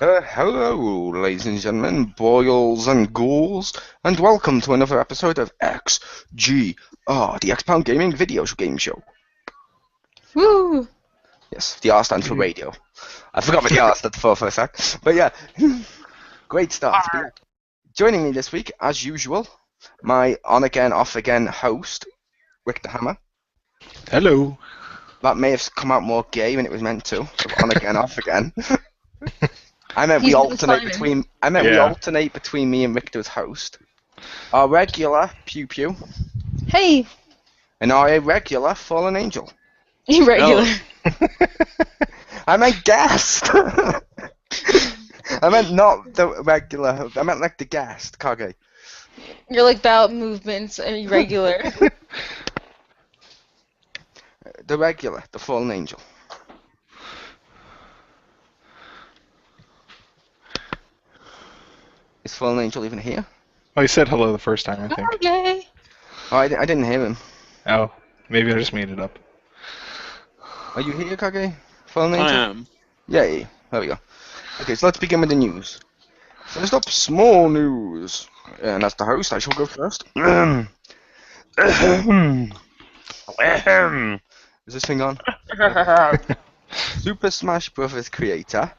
Hello, ladies and gentlemen, boils and ghouls, and welcome to another episode of XGR, the Xpound Gaming Video Game Show. Woo! Yes, the R stands for radio. I forgot what the R stood for a sec, but yeah, great start. But yeah, joining me this week, as usual, my on-again, off-again host, Richter Hammer. Hello. That may have come out more gay than it was meant to, on-again, off-again. I meant we alternate between. We alternate between me and Richter as host. Our regular Pew Pew. Hey. And our irregular Fallen Angel. Irregular. No. I meant guest. I meant not the regular. I meant like the guest, Kage. You're like bowel movements and irregular. The regular, the Fallen Angel. Is Fallen Angel even here? Oh, he said hello the first time, I think. Okay. Oh, I didn't hear him. Oh, maybe I just made it up. Are you here, Kage? Fallen Angel? I am. Yay. There we go. Okay, so let's begin with the news. First up, small news. And as the host, I shall go first. Is this thing on? Super Smash Bros. Creator,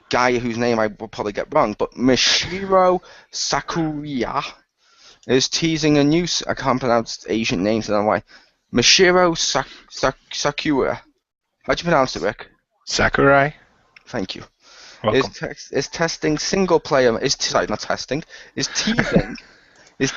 guy whose name I will probably get wrong, but Michiro Sakuya is teasing a new. I can't pronounce Asian names, I don't know why. Michiro Sakura. How'd you pronounce it, Rick? Sakurai. Thank you. Welcome. Is testing single player. Not testing. Is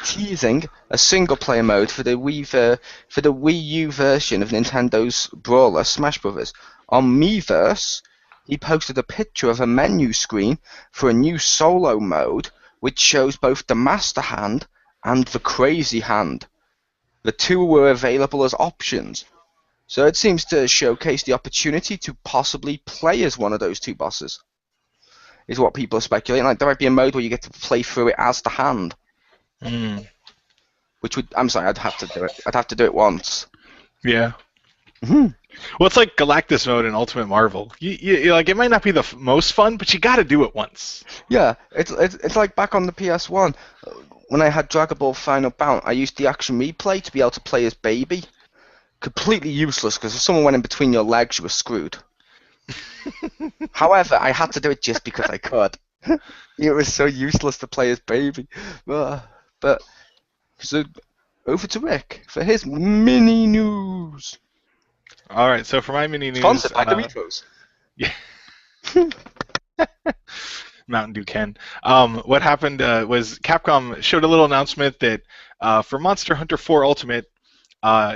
teasing a single player mode for the Wii U version of Nintendo's brawler Smash Bros. On Miiverse, he posted a picture of a menu screen for a new solo mode, which shows both the Master Hand and the Crazy Hand. The two were available as options, so it seems to showcase the opportunity to possibly play as one of those two bosses. Is what people are speculating. Like there might be a mode where you get to play through it as the hand. Which would, I'm sorry, I'd have to do it. I'd have to do it once. Yeah. Mm-hmm. Well, it's like Galactus mode in Ultimate Marvel. You like it might not be the most fun, but you got to do it once. Yeah, it's like back on the PS1 when I had Dragon Ball Final Bout. I used the action replay to be able to play as Baby. Completely useless because if someone went in between your legs, you were screwed. However, I had to do it just because I could. It was so useless to play as Baby. But so over to Rick for his mini news. All right, so for my mini news, sponsored by Doritos. Yeah. Mountain Dew Ken. What happened was Capcom showed a little announcement that for Monster Hunter 4 Ultimate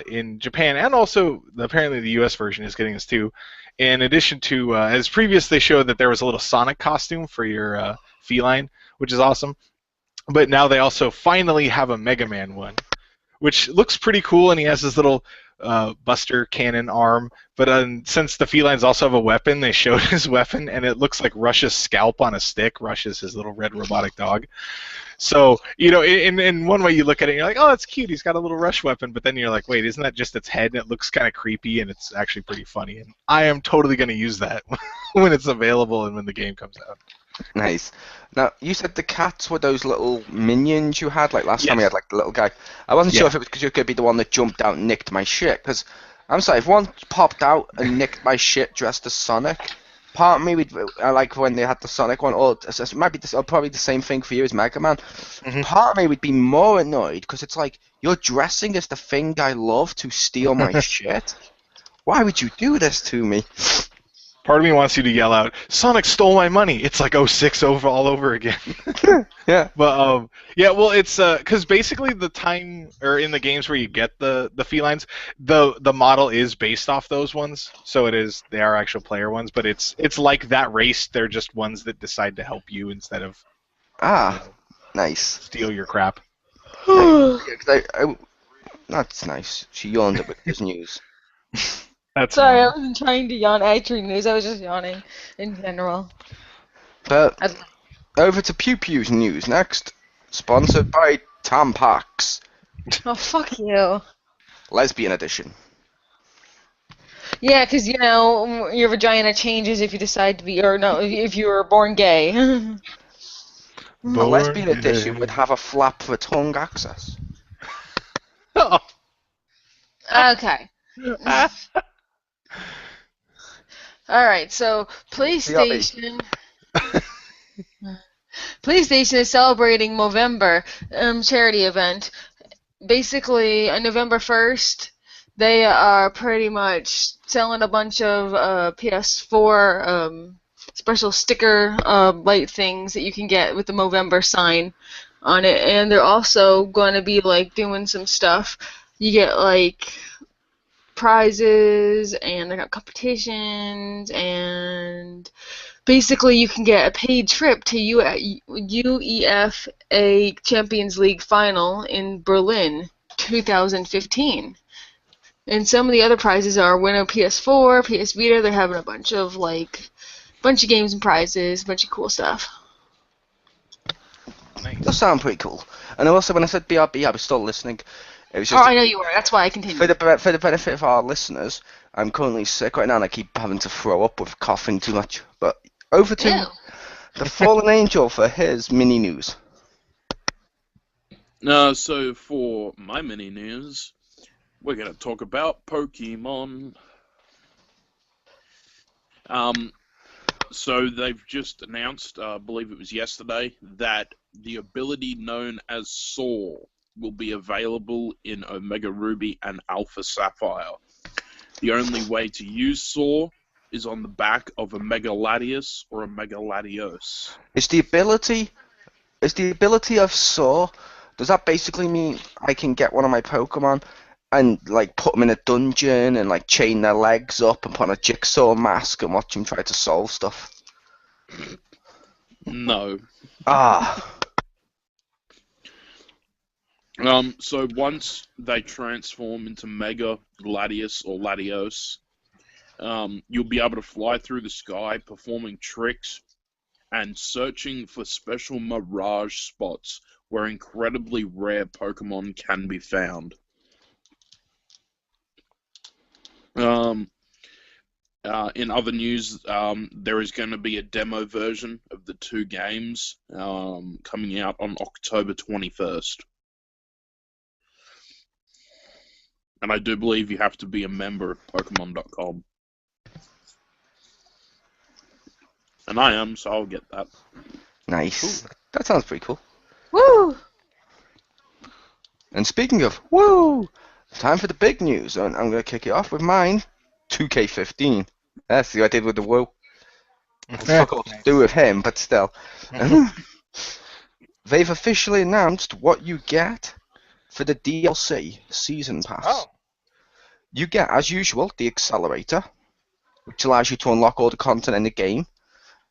in Japan, and also apparently the US version is getting this too. In addition to, as previous, they showed that there was a little Sonic costume for your feline, which is awesome. But now they also finally have a Mega Man one, which looks pretty cool, and he has this little Buster Cannon arm. But since the felines also have a weapon, they showed his weapon, and it looks like Rush's scalp on a stick. Rush is his little red robotic dog. So, you know, in one way you look at it and you're like, oh, it's cute, he's got a little Rush weapon, but then you're like, wait, isn't that just its head? And it looks kind of creepy, and it's actually pretty funny. And I am totally going to use that when it's available and when the game comes out. Nice. Now, you said the cats were those little minions you had, like last time we had like the little guy. I wasn't sure if it was because you could be the one that jumped out and nicked my shit, because, I'm sorry, if one popped out and nicked my shit dressed as Sonic, part of me would, like when they had the Sonic one, or it might be this, or probably the same thing for you as Mega Man, part of me would be more annoyed, because it's like, you're dressing as the thing I love to steal my shit? Why would you do this to me? Part of me wants you to yell out, Sonic stole my money. It's like 06 all over again. Yeah. But, yeah, well, it's, because basically the time, or in the games where you get the felines, the model is based off those ones. So they are actual player ones, but it's like that race. They're just ones that decide to help you instead of, nice. Steal your crap. That's nice. She yawned at this news. Sorry, I wasn't trying to yawn at your news. I was just yawning in general. But over to Pew Pew's news next. Sponsored by Tampax. Oh, fuck you. Lesbian edition. Yeah, because, you know, your vagina changes if you decide to be, or no, if you were born gay. A Born lesbian gay. edition would have a flap for tongue access. Oh. Okay. Alright, so BRB. PlayStation is celebrating Movember charity event. Basically, on November 1st, they are pretty much selling a bunch of PS4 special sticker light things that you can get with the Movember sign on it, and they're also going to be like doing some stuff. You get like prizes, and they got competitions, and basically you can get a paid trip to UEFA Champions League final in Berlin 2015. And some of the other prizes are win a PS4, PS Vita. They're having a bunch of games and prizes, a bunch of cool stuff. Nice. Does sound pretty cool. And also, when I said BRB, I was still listening. It was Oh, just I know you were. That's why I continued. for the benefit of our listeners. I'm currently sick right now, and I keep having to throw up with coughing too much. But over to Ew. the Fallen Angel for his mini news. So for my mini news, we're going to talk about Pokemon. So they've just announced, I believe it was yesterday, that the ability known as Soar will be available in Omega Ruby and Alpha Sapphire. The only way to use Soar is on the back of a Mega Latios or a Mega Latios. Is the ability of Soar? Does that basically mean I can get one of my Pokemon and like put them in a dungeon and like chain their legs up and put on a jigsaw mask and watch them try to solve stuff? No. Ah. So once they transform into Mega Latios or Latios, you'll be able to fly through the sky performing tricks and searching for special mirage spots where incredibly rare Pokemon can be found. In other news, there is going to be a demo version of the two games coming out on October 21st. And I do believe you have to be a member of Pokemon.com. And I am, so I'll get that. Nice. Cool. That sounds pretty cool. Woo! And speaking of woo, time for the big news. And I'm going to kick it off with mine, 2K15. That's what I did with the woo. Fuck all to do with him, but still. They've officially announced what you get for the DLC Season Pass. Oh. You get, as usual, the Accelerator, which allows you to unlock all the content in the game.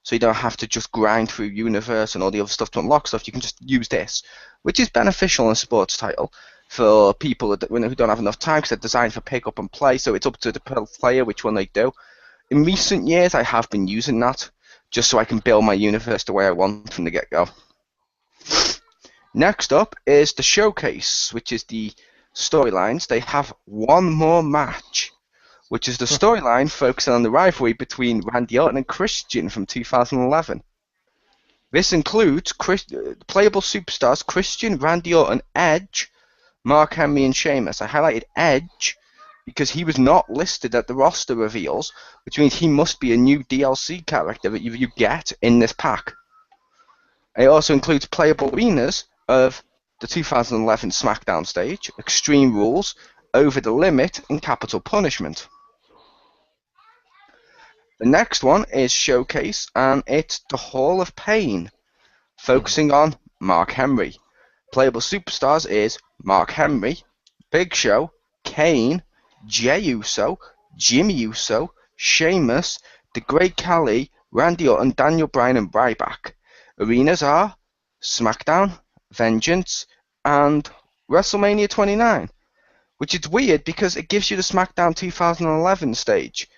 So you don't have to just grind through Universe and all the other stuff to unlock stuff. You can just use this, which is beneficial in a sports title for people who don't have enough time because they're designed for pick up and play. So it's up to the player which one they do. In recent years, I have been using that just so I can build my Universe the way I want from the get-go. Next up is the Showcase, which is the storylines. They have one more match, which is the storyline focusing on the rivalry between Randy Orton and Christian from 2011. This includes playable superstars Christian, Randy Orton, Edge, Mark Henry, and Sheamus. I highlighted Edge because he was not listed at the roster reveals, which means he must be a new DLC character that you get in this pack. It also includes playable arenas of the 2011 SmackDown stage, Extreme Rules, Over the Limit, and Capital Punishment. The next one is Showcase, and it's the Hall of Pain, focusing on Mark Henry. Playable superstars is Mark Henry, Big Show, Kane, Jey Uso, Jimmy Uso, Sheamus, The Great Khali, Randy Orton, Daniel Bryan, and Ryback. Arenas are SmackDown, Vengeance, and WrestleMania 29, which is weird because it gives you the SmackDown 2011 stage,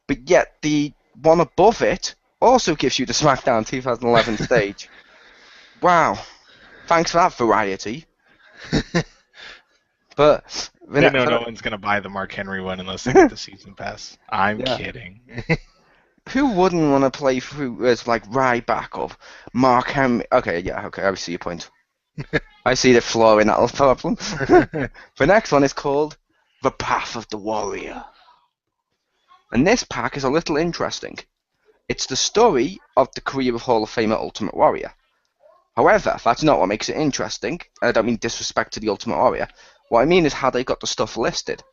but yet the one above it also gives you the SmackDown 2011 stage. Wow. Thanks for that variety. But They know no one's going to buy the Mark Henry one unless they get the season pass. I'm Yeah. kidding. who wouldn't want to play through as like Ryback or Mark Henry? Okay, I see your point. I see the flaw in that problem. The next one is called The Path of the Warrior. And this pack is a little interesting. It's the story of the career of Hall of Famer Ultimate Warrior. However, that's not what makes it interesting. I don't mean disrespect to the Ultimate Warrior. What I mean is how they got the stuff listed.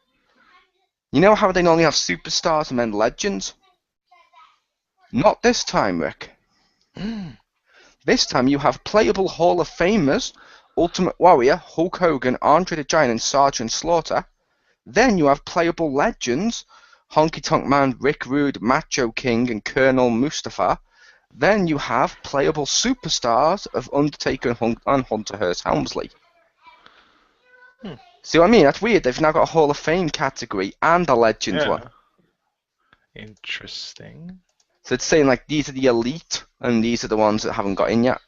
You know how they normally have superstars and then legends? Not this time, Rick. This time you have playable Hall of Famers, Ultimate Warrior, Hulk Hogan, Andre the Giant, and Sergeant Slaughter. Then you have playable legends, Honky Tonk Man, Rick Rude, Macho King, and Colonel Mustafa. Then you have playable superstars of Undertaker and Hunter Hearst Helmsley. See what I mean? That's weird. They've now got a Hall of Fame category and a Legends one. Interesting. So it's saying like these are the elite and these are the ones that haven't got in yet.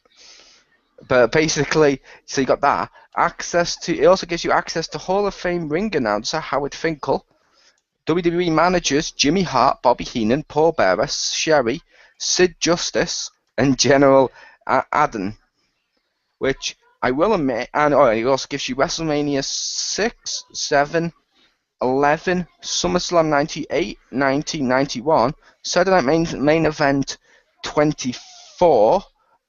But basically, so you got that. It also gives you access to Hall of Fame ring announcer Howard Finkel, WWE managers Jimmy Hart, Bobby Heenan, Paul Bearer, Sherry, Sid Justice, and General Adden, which I will admit, and it also gives you WrestleMania 6, 7, 11, SummerSlam 98, 90, 91, Saturday Night main Event 24,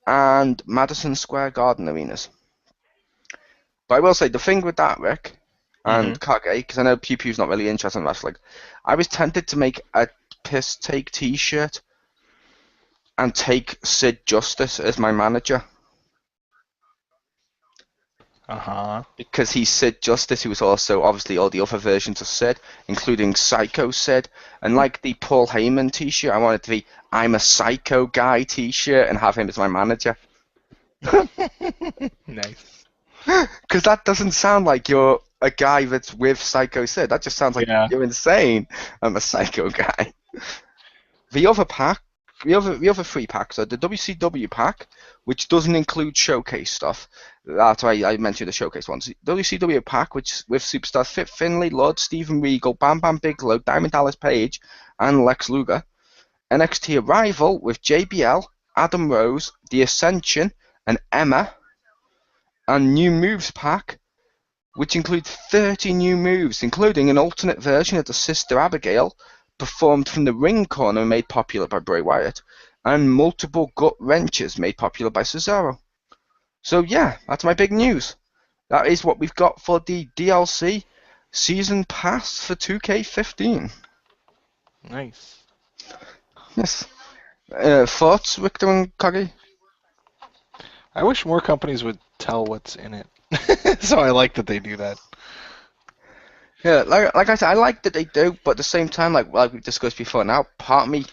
and Madison Square Garden arenas. But I will say, the thing with that, Rick, and Kage, because I know Pew Pew's not really interested in wrestling, I was tempted to make a piss take t-shirt and take Sid Justice as my manager. Because he's Sid Justice, who was also obviously all the other versions of Sid, including Psycho Sid. And like the Paul Heyman t-shirt, I wanted to be I'm a Psycho Guy t-shirt and have him as my manager. Nice. Because that doesn't sound like you're a guy that's with Psycho Sid. That just sounds like you're insane. I'm a Psycho Guy. The other pack, the other three packs are the WCW pack, which doesn't include showcase stuff. That's why I mentioned the showcase ones. WCW pack, which with superstars Fit Finlay, Lord Steven Regal, Bam Bam Bigelow, Diamond Dallas Page, and Lex Luger. NXT Arrival with JBL, Adam Rose, The Ascension, and Emma. And New Moves pack, which includes 30 new moves, including an alternate version of the Sister Abigail, performed from the ring corner and made popular by Bray Wyatt, and multiple gut wrenches made popular by Cesaro. So yeah, that's my big news. That is what we've got for the DLC Season Pass for 2K15. Nice. Yes. Thoughts, Richter and Kage? I wish more companies would tell what's in it. So I like that they do that. Yeah, like I said, I like that they do, but at the same time, like we've discussed before now, part of me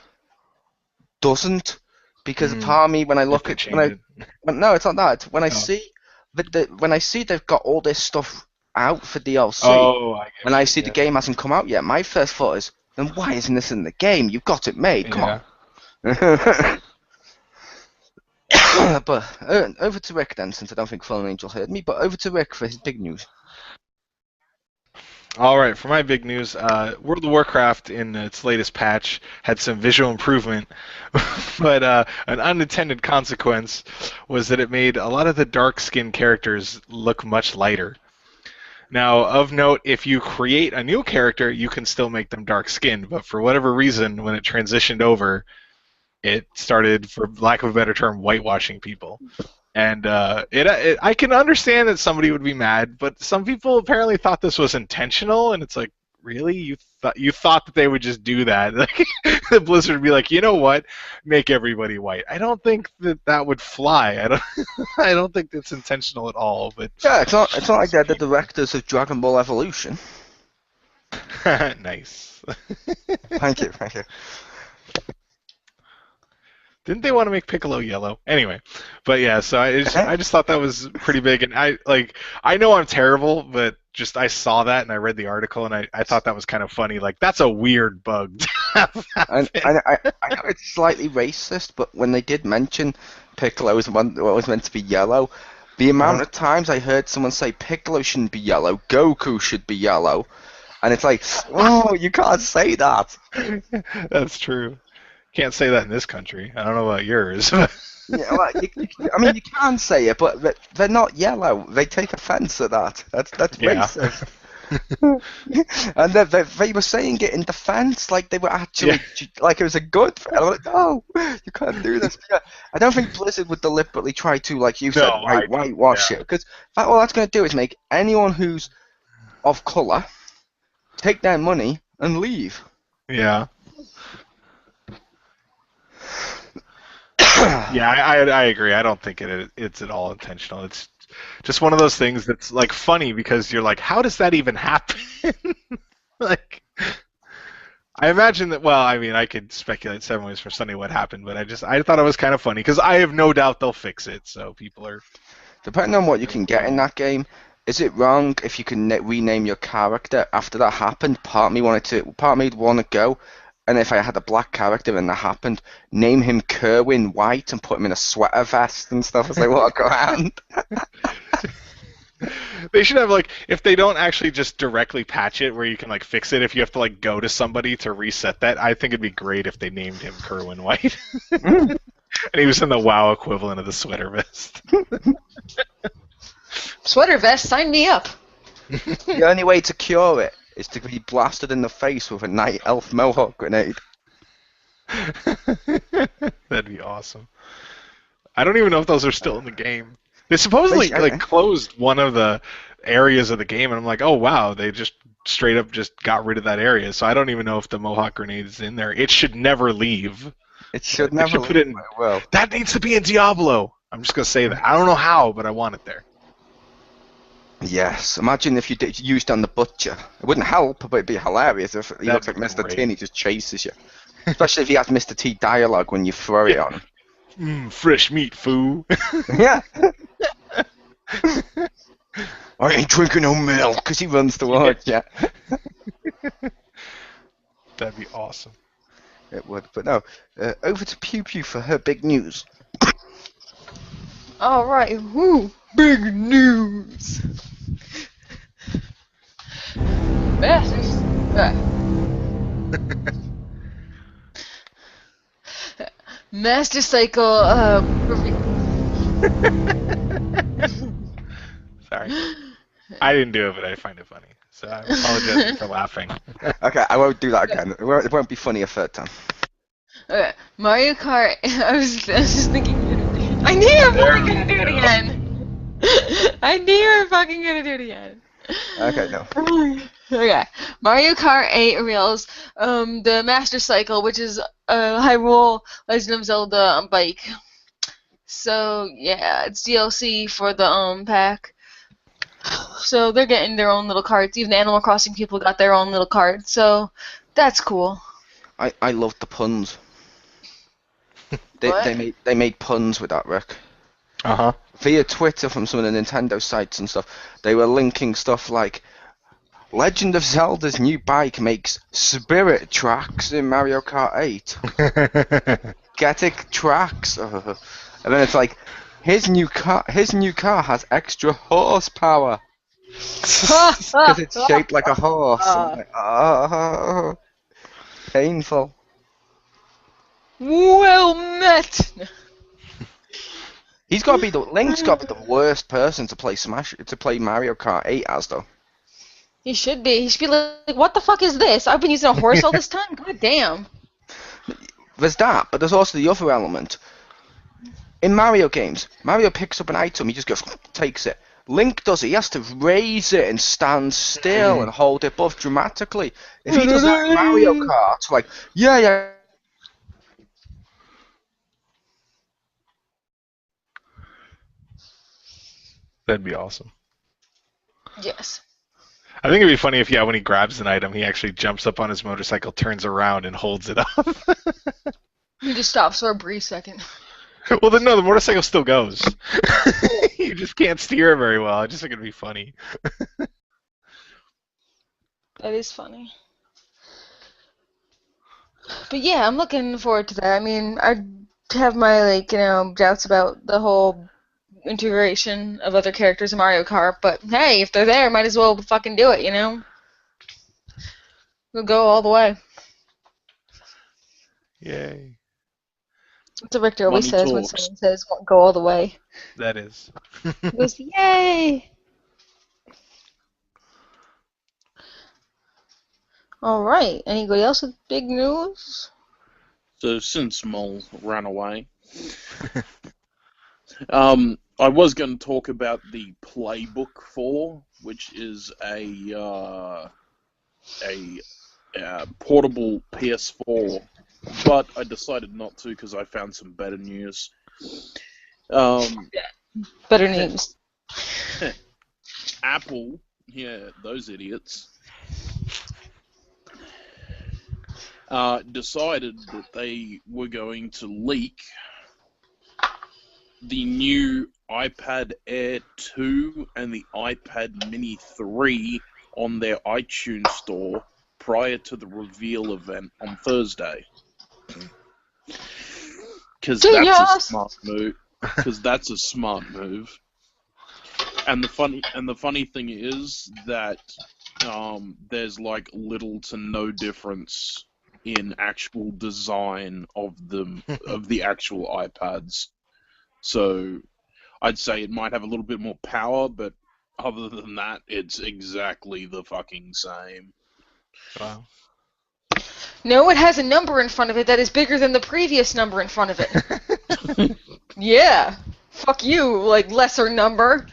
doesn't, because part of me, when I look at no, it's not that. It's when I see when I see they've got all this stuff out for DLC, when I see the game hasn't come out yet, my first thought is, then why isn't this in the game? You've got it made. Come on. But over to Rick then, since I don't think Fallen Angel heard me. But over to Rick for his big news. All right, for my big news, World of Warcraft in its latest patch had some visual improvement, but an unintended consequence was that it made a lot of the dark-skinned characters look much lighter. Now, of note, if you create a new character, you can still make them dark-skinned, but for whatever reason, when it transitioned over, it started, for lack of a better term, whitewashing people. And I can understand that somebody would be mad, but some people apparently thought this was intentional, and it's like, really? You thought that they would just do that? Like, the Blizzard would be like, you know what? Make everybody white. I don't think that would fly. I don't think that's intentional at all. But yeah, it's not like they're the directors of Dragon Ball Evolution. Nice. Thank you. Didn't they want to make Piccolo yellow? Anyway, but yeah, so I just thought that was pretty big, and I know I'm terrible, but just I saw that and I read the article and I thought that was kind of funny. Like, that's a weird bug. And I know it's slightly racist, but when they did mention Piccolo as one what was meant to be yellow, The amount of times I heard someone say Piccolo shouldn't be yellow, Goku should be yellow, and it's like, oh, you can't say that. That's true. Can't say that in this country. I don't know about yours. Yeah, well, you can say it, but they're not yellow. They take offence at that. That's racist. And they were saying it in defence, like they were actually, like it was a good thing. I'm like, no, you can't do this. Yeah, I don't think Blizzard would deliberately try to, like you said, whitewash it, because all that's going to do is make anyone who's of colour take their money and leave. Yeah. Yeah, I agree. I don't think it's at all intentional. It's just one of those things that's like funny because you're like, how does that even happen? Like, I imagine that. Well, I mean, I could speculate 7 ways from Sunday what happened, but I thought it was kind of funny because I have no doubt they'll fix it. So people are. Depending on what you can get in that game, is it wrong if you can rename your character after that happened? Part of me would want to go. And if I had a black character and that happened, name him Kerwin White and put him in a sweater vest and stuff as they walk around. They should have, like, if they don't actually just directly patch it where you can, like, fix it, if you have to, like, go to somebody to reset that, I think it'd be great if they named him Kerwin White. And he was in the WoW equivalent of the sweater vest. Sweater vest, sign me up. The only way to cure it is to be blasted in the face with a night elf mohawk grenade. That'd be awesome. I don't even know if those are still in the game. They supposedly closed one of the areas of the game, and I'm like, oh wow, they just straight up just got rid of that area. So I don't even know if the mohawk grenade is in there. It should never leave. It should never leave. Put it in. Well, that needs to be in Diablo. I'm just gonna say that. I don't know how, but I want it there. Yes, imagine if you used on the butcher. It wouldn't help, but it'd be hilarious if he looks like Mr. T and he just chases you. Especially if he has Mr. T dialogue when you throw it on. Fresh meat, fool. Yeah. I ain't drinking no milk because he runs towards you. That'd be awesome. It would, but no. Over to Pew Pew for her big news. All right, woo, big news. Master Cycle. Sorry, I didn't do it, but I find it funny, so I apologize for laughing. Okay, I won't do that again. It won't be funny a third time. Okay, Mario Kart. I was just thinking. I knew you were fucking gonna do it again. I knew you were fucking gonna do it again. Okay, no. Okay, Mario Kart 8 Reels, the Master Cycle, which is Hyrule Legend of Zelda on bike. So yeah, it's DLC for the pack. So they're getting their own little cards. Even the Animal Crossing people got their own little cards. So that's cool. I loved the puns. They made puns with that, Rick. Uh-huh. Via Twitter from some of the Nintendo sites and stuff, they were linking stuff like Legend of Zelda's new bike makes spirit tracks in Mario Kart 8. Getic tracks. And then it's like his new car has extra horsepower. Because it's shaped like a horse. I'm like, oh, painful. Well met. Link's got to be the worst person to play Mario Kart 8 as though. He should be. He should be like, what the fuck is this? I've been using a horse all this time? God damn. There's that, but there's also the other element. In Mario games, Mario picks up an item, he just goes, takes it. Link does it, he has to raise it and stand still and hold it above dramatically. If he does that in Mario Kart, like, yeah. That'd be awesome. Yes. I think it'd be funny if, when he grabs an item, he actually jumps up on his motorcycle, turns around, and holds it up. He just stops for a brief second. Well, then, no, the motorcycle still goes. You just can't steer it very well. I just think it'd be funny. That is funny. But yeah, I'm looking forward to that. I mean, I have my, doubts about the whole integration of other characters in Mario Kart, but hey, if they're there, might as well fucking do it, you know? We'll go all the way. Yay. That's what Richter always Money says when talks. someone says go all the way. That is. He goes, yay! Alright, anybody else with big news? So since Mole ran away, I was going to talk about the Playbook 4, which is a portable PS4, but I decided not to because I found some better news. Better news. Apple, yeah, those idiots, decided that they were going to leak the new iPad Air 2 and the iPad Mini 3 on their iTunes store prior to the reveal event on Thursday. Because that's a smart move. Because that's a smart move. And the funny thing is that there's like little to no difference in actual design of the actual iPads. So I'd say it might have a little bit more power, but other than that, it's exactly the fucking same. Wow. No, it has a number in front of it that is bigger than the previous number in front of it. Yeah. Fuck you, like, lesser number.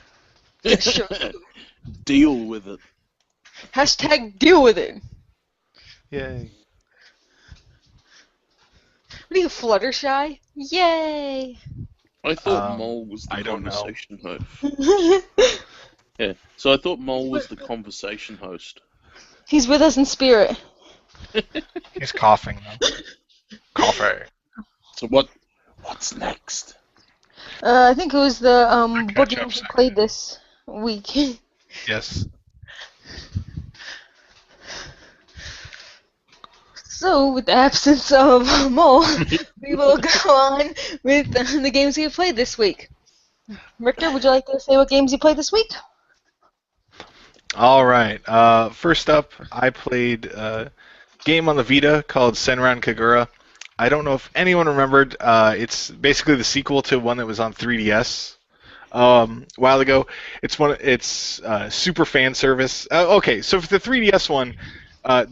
Deal with it. Hashtag deal with it. Yay. What are you, Fluttershy? Yay! I thought Mole was the I don't know. conversation host. Yeah, so I thought Mole was the conversation host. He's with us in spirit. He's coughing though. Coffee. So what's next? I think it was the book catch up games we second. played this week. Yes. So, with the absence of Mole, we will go on with the games we have played this week. Richter, would you like to say what games you played this week? All right. First up, I played a game on the Vita called Senran Kagura. I don't know if anyone remembered. It's basically the sequel to one that was on 3DS a while ago. It's super fan service. Okay, so for the 3DS one,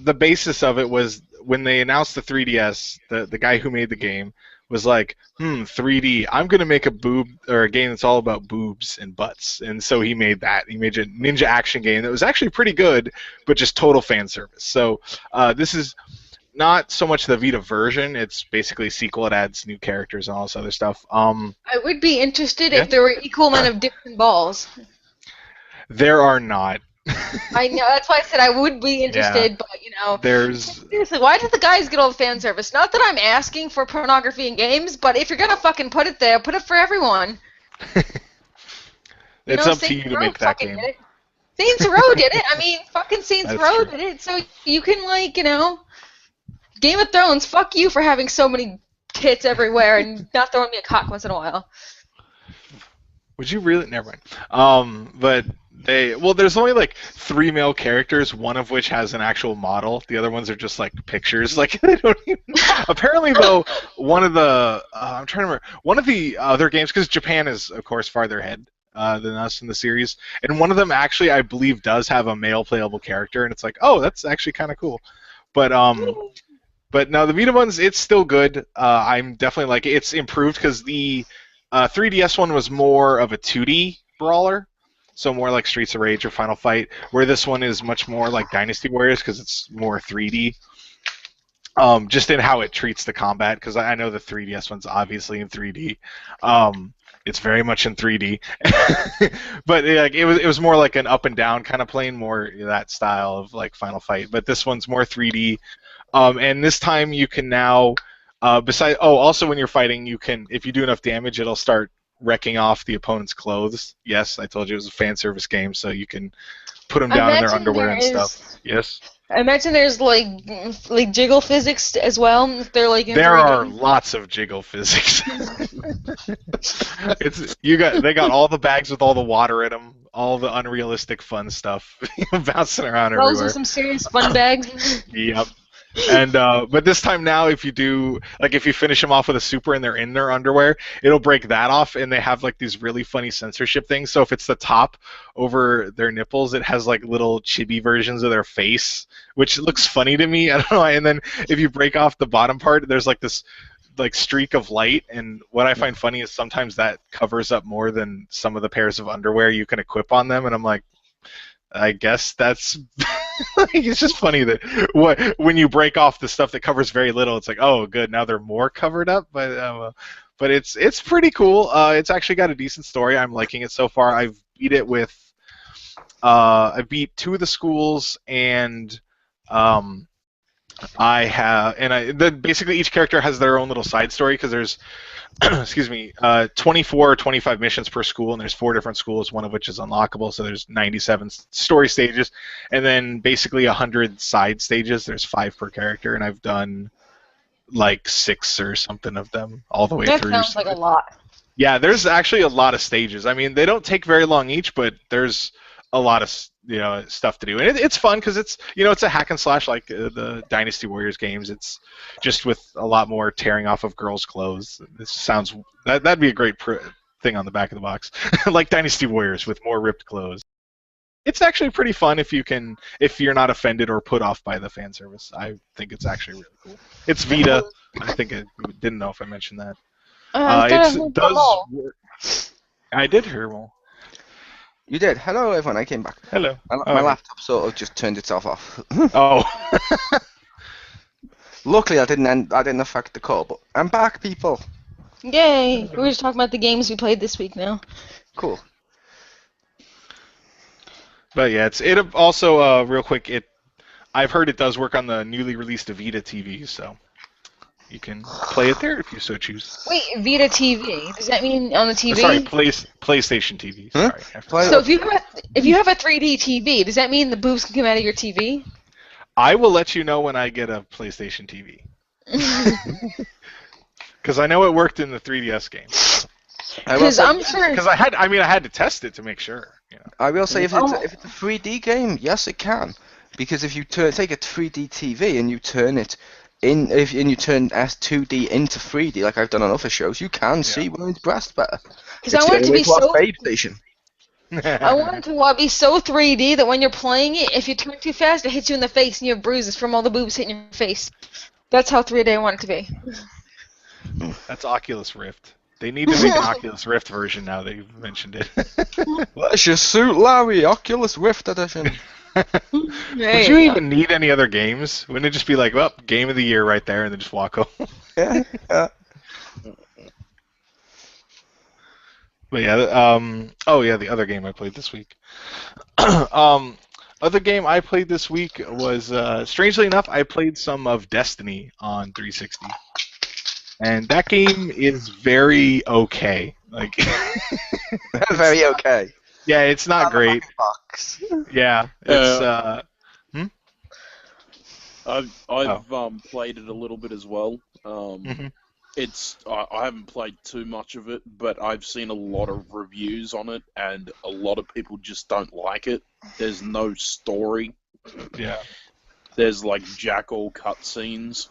the basis of it was when they announced the 3DS, the guy who made the game was like, 3D, I'm going to make a game that's all about boobs and butts. And so he made that. He made a ninja action game that was actually pretty good, but just total fan service. So this is not so much the Vita version. It's basically a sequel. It adds new characters and all this other stuff. I would be interested Yeah? if there were equal amount of dicks and balls. There are not. I know, that's why I said I would be interested, Yeah. but, you know... There's... Seriously, why did the guys get all the fan service? Not that I'm asking for pornography in games, but if you're gonna fucking put it there, put it for everyone. It's up to you to make that game. Did it. Saints Row did it. I mean, fucking Saints That's Row true. did it. So you can, like, you know, Game of Thrones, fuck you for having so many tits everywhere and not throwing me a cock once in a while. Would you really? Never mind. But there's only like 3 male characters, one of which has an actual model. The other ones are just like pictures. Like they don't even... Apparently, though, one of the I'm trying to remember one of the other games, because Japan is of course farther ahead than us in the series, and one of them actually I believe does have a male playable character, and it's like, oh, that's actually kind of cool. But no, the Vita ones, it's still good. I'm definitely like it's improved because the 3DS one was more of a 2D brawler, so more like Streets of Rage or Final Fight, where this one is much more like Dynasty Warriors because it's more 3D. Just in how it treats the combat, because I know the 3DS one's obviously in 3D. It's very much in 3D, but it was more like an up and down kind of plane, more that style of like Final Fight. But this one's more 3D, and this time you can now, also when you're fighting, you can, if you do enough damage, it'll start wrecking off the opponent's clothes. Yes, I told you it was a fan service game, so you can put them down in their Imagine underwear there and is- stuff. Yes. I imagine there's like jiggle physics as well. If they're like in There 3D. are lots of jiggle physics. They got all the bags with all the water in them, all the unrealistic fun stuff bouncing around Those everywhere. are some serious fun bags. Yep. And but this time now, if you finish them off with a super and they're in their underwear, it'll break that off, and they have like these really funny censorship things. So if it's the top over their nipples, it has like little chibi versions of their face, which looks funny to me. I don't know why. And then if you break off the bottom part, there's like this like streak of light, and what I find funny is sometimes that covers up more than some of the pairs of underwear you can equip on them, and I'm like, I guess that's it's just funny that when you break off the stuff that covers very little, it's like, oh, good, now they're more covered up. But it's pretty cool. It's actually got a decent story. I'm liking it so far. I've beat it with I beat 2 of the schools, and basically each character has their own little side story, because there's 24 or 25 missions per school, and there's 4 different schools, one of which is unlockable, so there's 97 story stages, and then basically 100 side stages. There's 5 per character, and I've done like 6 or something of them all the way That through. sounds like a lot. Yeah, there's actually a lot of stages. I mean, they don't take very long each, but there's a lot of stuff to do, and it's fun because it's a hack and slash like the Dynasty Warriors games. It's just with a lot more tearing off of girls' clothes. That'd be a great thing on the back of the box, like Dynasty Warriors with more ripped clothes. It's actually pretty fun if you're not offended or put off by the fan service. I think it's actually really cool. It's Vita. I think I didn't know if I mentioned that. It does work. I did hear more. You did. Hello, everyone. I came back. Hello. My laptop sort of just turned itself off. Oh. Luckily, I didn't affect the call, but I'm back, people. Yay! We're just talking about the games we played this week now. Cool. But yeah, it also real quick. I've heard it does work on the newly released Vita TV, so you can play it there if you so choose. Wait, Vita TV. Does that mean on the TV? Sorry, PlayStation TV. Huh? Sorry. So if you have a 3D TV, does that mean the boobs can come out of your TV? I will let you know when I get a PlayStation TV. Because I know it worked in the 3DS game. Because I'm sure. Because I had to test it to make sure. I will say if it's a 3D game, yes, it can. Because if you take a 3D TV and you turn it you turn S2D into 3D, like I've done on other shows, you can see women's breast better. Because I want it to be so. Babe Station. I want it to be so 3D that when you're playing it, if you turn too fast, it hits you in the face and you have bruises from all the boobs hitting your face. That's how 3D I want it to be. That's Oculus Rift. They need to make an Oculus Rift version now that you've mentioned it. Let's just suit Larry, Oculus Rift edition. Would you even need any other games? Wouldn't it just be like, well, game of the year right there, and then just walk home? Yeah. But yeah, the other game I played this week. Other game I played this week was, strangely enough, I played some of Destiny on 360. And that game is very okay. Like, very okay. Yeah, it's not great. Yeah, it's I've played it a little bit as well. Mm-hmm. I haven't played too much of it, but I've seen a lot of reviews on it, and a lot of people just don't like it. There's no story. Yeah. There's like jackal cutscenes.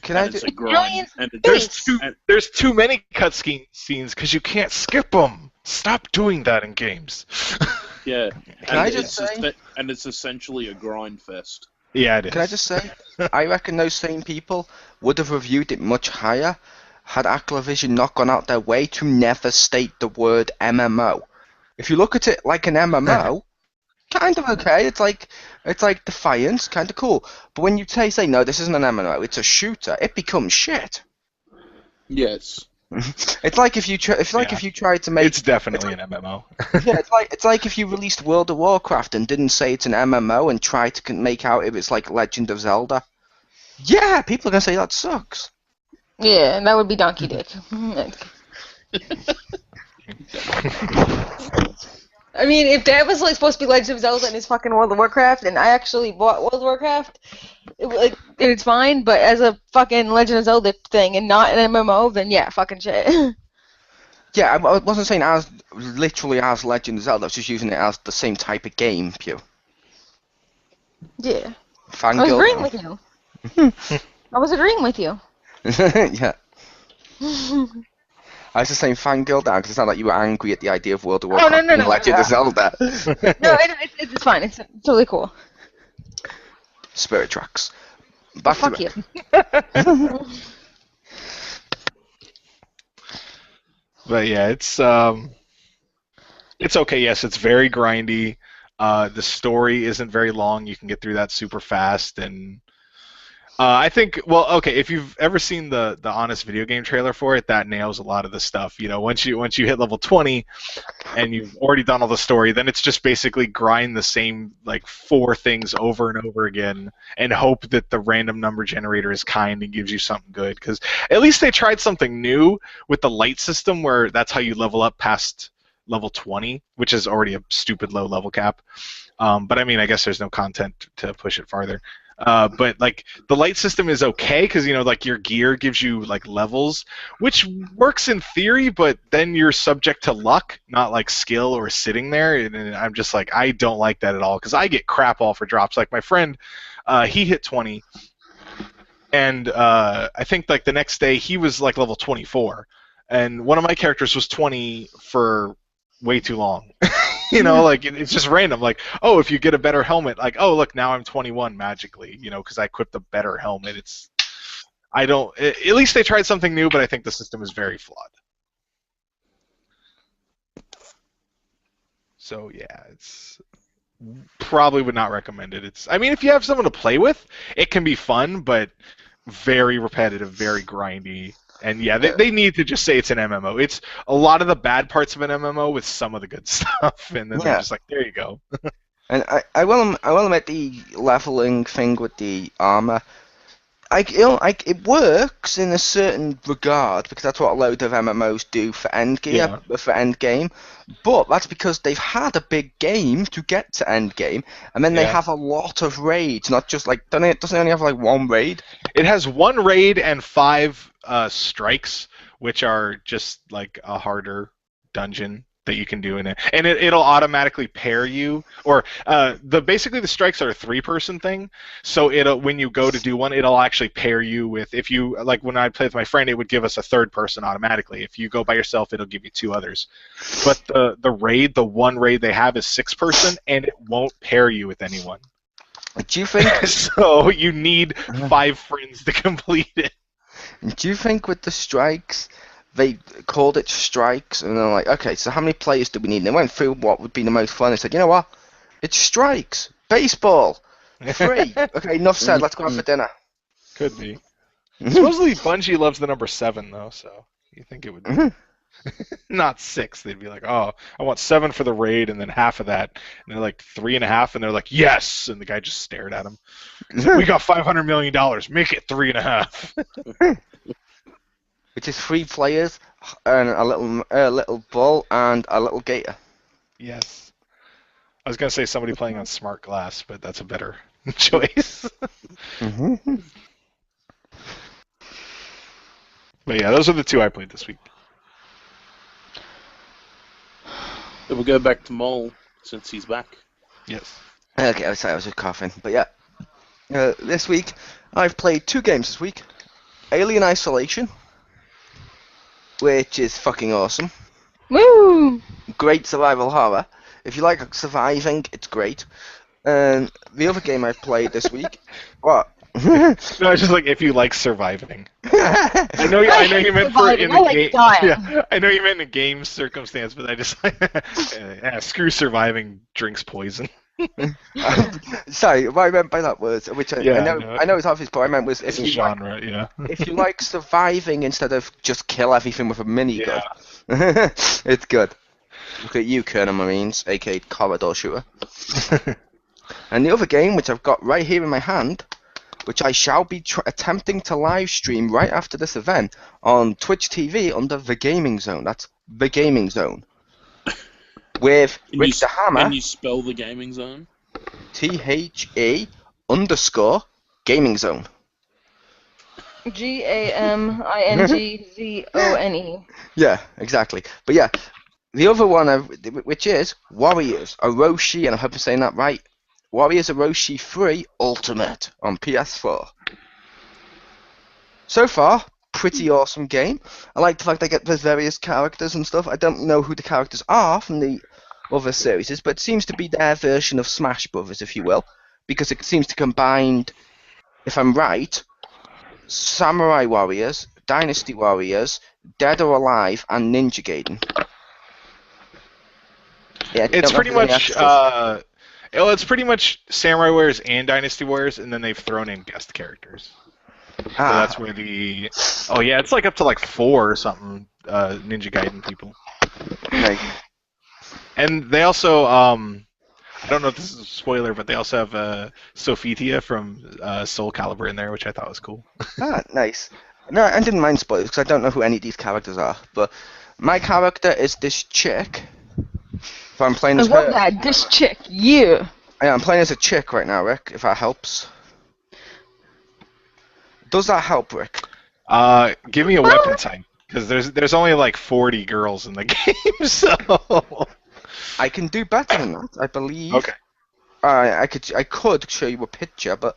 Can I it's do? a grind. And There's too many cutscenes because you can't skip them. Stop doing that in games. Yeah. Can I just say? And it's essentially a grind fest. Yeah, it is. Can I just say? I reckon those same people would have reviewed it much higher had Activision not gone out their way to never state the word MMO. If you look at it like an MMO, kind of okay. It's like Defiance, kind of cool. But when you say no, this isn't an MMO, it's a shooter, it becomes shit. Yes. It's like if you tried to make. It's definitely an MMO. Yeah, it's like if you released World of Warcraft and didn't say it's an MMO and tried to make out it was like Legend of Zelda. Yeah, people are gonna say that sucks. Yeah, and that would be Donkey Dick. I mean, if that was like supposed to be Legend of Zelda and it's fucking World of Warcraft, and I actually bought World of Warcraft, and it's fine. But as a fucking Legend of Zelda thing and not an MMO, then yeah, fucking shit. Yeah, I wasn't saying as literally as Legend of Zelda. I was just using it as the same type of game, Pew. Yeah. Fangirl. I was agreeing with you. I was agreeing with you. Yeah. I was just saying fangirl down because it sounded like you were angry at the idea of World of Warcraft no, and Legend of Zelda. No, it's fine. It's totally cool. Spirit tracks. Back Fuck to you. But yeah, it's okay. Yes, it's very grindy. The story isn't very long. You can get through that super fast, and I think, well, okay, if you've ever seen the honest video game trailer for it, that nails a lot of the stuff. You know, once you hit level 20 and you've already done all the story, then it's just basically grind the same like 4 things over and over again and hope that the random number generator is kind and gives you something good. Because at least they tried something new with the light system where that's how you level up past level 20, which is already a stupid low level cap. But I mean, I guess there's no content to push it farther. But like the light system is okay because, you know, like your gear gives you like levels, which works in theory, but then you're subject to luck, not like skill or sitting there. And I'm just like, I don't like that at all because I get crap all for drops. Like my friend, he hit 20, and I think like the next day he was like level 24, and one of my characters was 20 for way too long. You know, like it's just random. Like, oh, if you get a better helmet, like, oh, look, now I'm 21 magically. You know, because I equipped a better helmet. At least they tried something new, but I think the system is very flawed. So yeah, it's probably would not recommend it. I mean, if you have someone to play with, it can be fun, but very repetitive, very grindy. And yeah, they need to just say it's an MMO. It's a lot of the bad parts of an MMO with some of the good stuff, and then they're just like, there you go. And I will admit the leveling thing with the armor. It works in a certain regard because that's what a load of MMOs do for end gear, for end game. But that's because they've had a big game to get to end game, and then they have a lot of raids, not just like doesn't it only have like one raid? It has 1 raid and 5 strikes, which are just like a harder dungeon that you can do in it, and it'll automatically pair you, or basically the strikes are a 3-person thing, so when you go to do one, it'll actually pair you with, if you like when I played with my friend, it would give us a 3rd person automatically. If you go by yourself, it'll give you 2 others. But the 1 raid they have is 6-person, and it won't pair you with anyone. Do you think so you need 5 friends to complete it? Do you think with the strikes, they called it strikes, and they're like, okay, so how many players do we need? And they went through what would be the most fun. They said, you know what? It's strikes. Baseball. Free. Okay, enough said. Let's go out for dinner. Could be. Supposedly Bungie loves the number 7, though, so you think it would be. Not 6. They'd be like, oh, I want 7 for the raid, and then half of that. And they're like 3.5, and they're like, yes! And the guy just stared at him. He's like, we got $500 million. Make it 3.5. Which is 3 players, and a little bull, and a little gator. Yes. I was going to say somebody playing on smart glass, but that's a better choice. But yeah, those are the 2 I played this week. Then we'll go back to Mole, since he's back. Yes. Okay, I was just coughing. But yeah, this week, I've played 2 games this week. Alien Isolation, which is fucking awesome. Woo! Great survival horror. If you like surviving, it's great. And the other game I've played this week, what? No, it's just like if you like surviving. I know you meant for in the game. Yeah, I know you meant in a game circumstance, but I just screw surviving. Drinks poison. Sorry, what I meant by that was, which I know it's obvious, but I meant was if you genre, if you like surviving instead of just kill everything with a minigun, it's good. Look at you, Colonel Marines, aka Corridor Shooter. And the other game, which I've got right here in my hand, which I shall be attempting to live stream right after this event on Twitch TV under The Gaming Zone. That's The Gaming Zone. with Can Richter Hammer. Can you spell the gaming zone? THE_Gaming Zone. GAMINGZONE. Yeah, exactly. But yeah, the other one, which is Warriors Orochi, and I hope I'm saying that right. Warriors Orochi 3 Ultimate on PS4. So far, pretty awesome game. I like the fact they get the various characters and stuff. I don't know who the characters are from the other series, but it seems to be their version of Smash Brothers, if you will, because it seems to combine, if I'm right, Samurai Warriors, Dynasty Warriors, Dead or Alive, and Ninja Gaiden. Yeah, It's pretty much it's pretty much Samurai Warriors and Dynasty Warriors, and then they've thrown in guest characters. So that's where it's like up to like 4 or something Ninja Gaiden people. Right. And they also I don't know if this is a spoiler, but they also have Sophitia from Soul Calibur in there, which I thought was cool. Nice. No, I didn't mind spoilers because I don't know who any of these characters are. But my character is this chick. So I'm playing as her. I love that. This chick, yeah. Yeah, I'm playing as a chick right now, Rick. If that helps. Does that help, Rick? Give me a weapon type, because there's only like 40 girls in the game, so. I can do better than that, I believe. Okay. I could show you a picture, but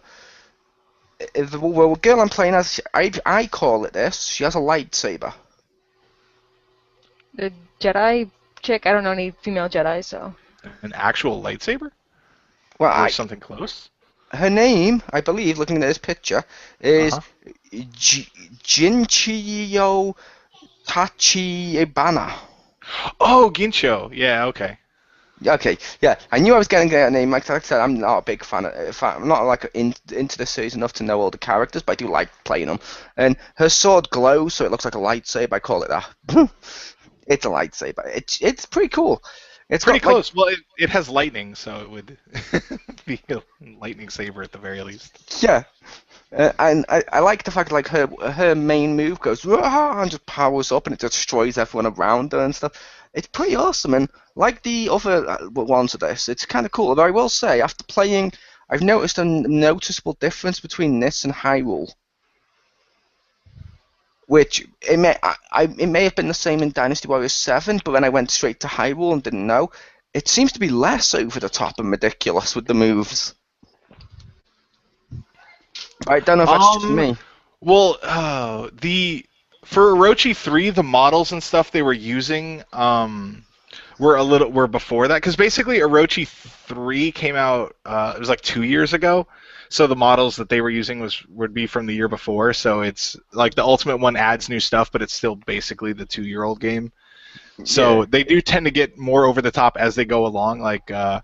the girl I'm playing as, I call it this. She has a lightsaber. The Jedi chick. I don't know any female Jedi, so. An actual lightsaber? Well, or something close? Her name, I believe, looking at this picture, is Jinchiyo Tachibana. Oh, Gincho. Yeah, okay. Okay, yeah, I knew I was getting that name. Like I said, I'm not a big fan of. I'm not like into the series enough to know all the characters, but I do like playing them. And her sword glows, so it looks like a lightsaber. I call it that. It's a lightsaber. It's pretty cool. It's pretty close. Like, well, it has lightning, so it would be a lightning saber at the very least. Yeah, and I like the fact like her main move goes and just powers up and it destroys everyone around her and stuff. It's pretty awesome, and like the other ones of this, it's kind of cool. But I will say, after playing, I've noticed a noticeable difference between this and Hyrule. Which it may have been the same in Dynasty Warriors 7, but when I went straight to Hyrule and didn't know, it seems to be less over the top and ridiculous with the moves. I don't know if that's just me. Well, for Orochi 3, the models and stuff they were using were before that, because basically Orochi 3 came out it was like 2 years ago. So the models that they were using would be from the year before. So it's like the Ultimate one adds new stuff, but it's still basically the 2-year-old game. So they do tend to get more over the top as they go along. The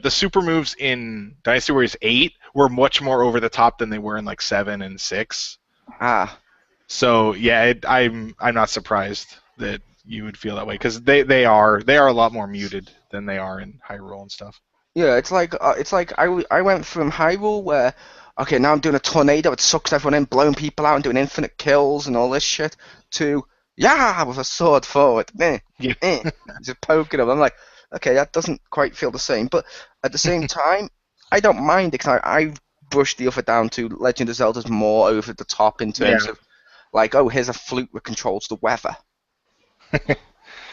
super moves in Dynasty Warriors 8 were much more over the top than they were in like 7 and 6. So yeah, I'm not surprised that you would feel that way, because they are a lot more muted than they are in Hyrule and stuff. Yeah, it's like I went from Hyrule where, okay, now I'm doing a tornado, it sucks everyone in, blowing people out and doing infinite kills and all this shit, to, with a sword forward, just poking them. I'm like, okay, that doesn't quite feel the same, but at the same time, I don't mind it, because I've brushed the other down to Legend of Zelda's more over the top in terms of, like, oh, here's a flute that controls the weather.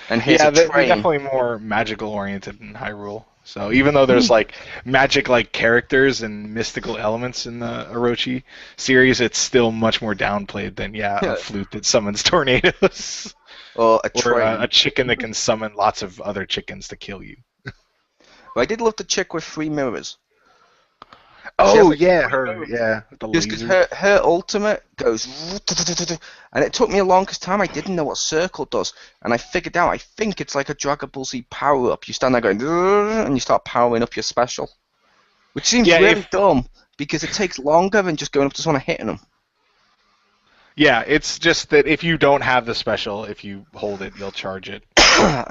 And here's a train. They're definitely more magical oriented in Hyrule. So even though there's like magic-like characters and mystical elements in the Orochi series, it's still much more downplayed than a flute that summons tornadoes, or a chicken that can summon lots of other chickens to kill you. Well, I did love the chick with 3 mirrors. Oh yeah, her Just because her ultimate goes, and it took me a longest time. I didn't know what circle does, and I figured out. I think it's like a Dragon Ball Z power up. You stand there going, and you start powering up your special, which seems really dumb because it takes longer than just going up to someone and hitting them. Yeah, it's just that if you don't have the special, if you hold it, you'll charge it.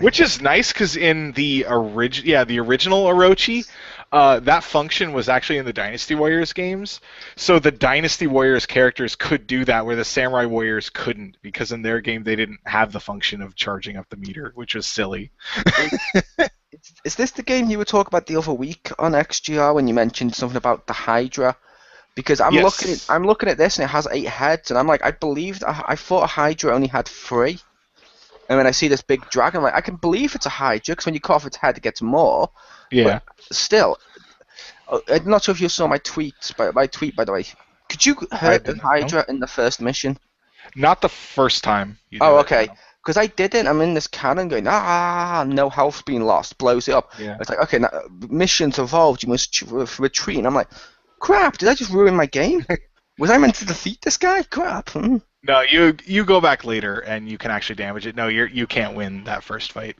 Which is nice because in the original Orochi, that function was actually in the Dynasty Warriors games. So the Dynasty Warriors characters could do that, where the Samurai Warriors couldn't, because in their game they didn't have the function of charging up the meter, which was silly. Is this the game you were talking about the other week on XGR when you mentioned something about the Hydra? Because I'm looking at this and it has 8 heads, and I'm like, I thought a Hydra only had 3. And then I see this big dragon, I'm like, I can believe it's a Hydra, because when you cut off its head, it gets more. Yeah. But still, I'm not sure if you saw my tweet, by the way. Could you hurt the Hydra in the first mission? Not the first time. Oh, okay. Because I didn't. I'm in this cannon going, no health being lost, blows it up. Yeah. It's like, okay, now, mission's evolved, you must retreat. And I'm like, crap, did I just ruin my game? Was I meant to defeat this guy? Crap. No, you go back later and you can actually damage it. No, you can't win that first fight,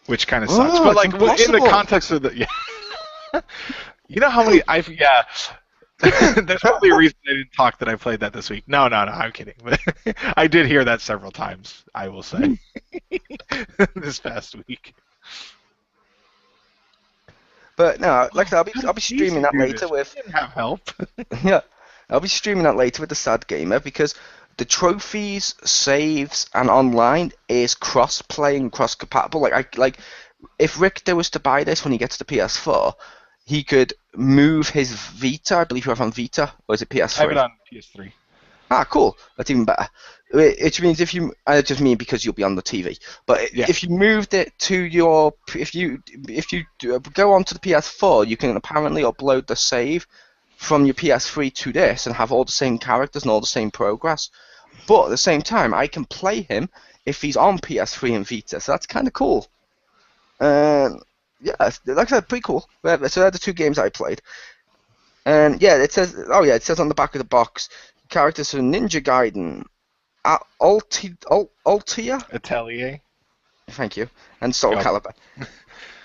which kind of sucks. But like in the context of the you know how many there's probably a reason I didn't talk that I played that this week. No, I'm kidding. But I did hear that several times, I will say, this past week. But no, like I said, I'll be streaming that later with. Didn't have help. Yeah, I'll be streaming that later with the Sad Gamer, because the trophies, saves, and online is cross-play and cross-compatible. Like if Richter was to buy this when he gets the PS4, he could move his Vita. I believe you have on Vita, or is it PS3? I have it on PS3. Ah, cool. That's even better. Which means if you, I just mean because you'll be on the TV. But if you moved it to your, if you go onto the PS4, you can apparently upload the save from your PS3 to this and have all the same characters and all the same progress. But at the same time, I can play him if he's on PS3 and Vita. So that's kind of cool. Yeah, like I said, pretty cool. So they're the 2 games I played. And yeah, it says on the back of the box, characters from Ninja Gaiden, Altia? Atelier. Thank you. And Soul Calibur.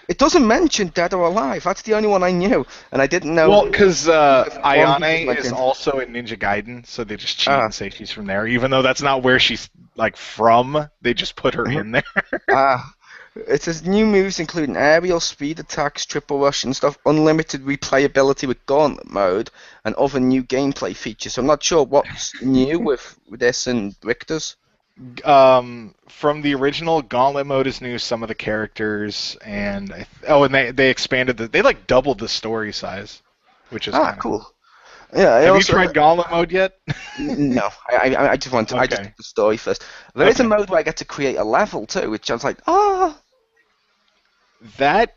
It doesn't mention Dead or Alive. That's the only one I knew, and I didn't know. Well, because Ayane is also in Ninja Gaiden, so they just cheat and say she's from there, even though that's not where she's like from. They just put her in there. It says new moves including aerial, speed attacks, triple rush and stuff, unlimited replayability with Gauntlet mode, and other new gameplay features. So I'm not sure what's new with this and Richter's. From the original, Gauntlet mode is new. Some of the characters, and they expanded they like doubled the story size, which is cool. Yeah. Have you tried Gauntlet mode yet? No, I just want to. I just did the story first. There is a mode where I get to create a level too, which I was like, That.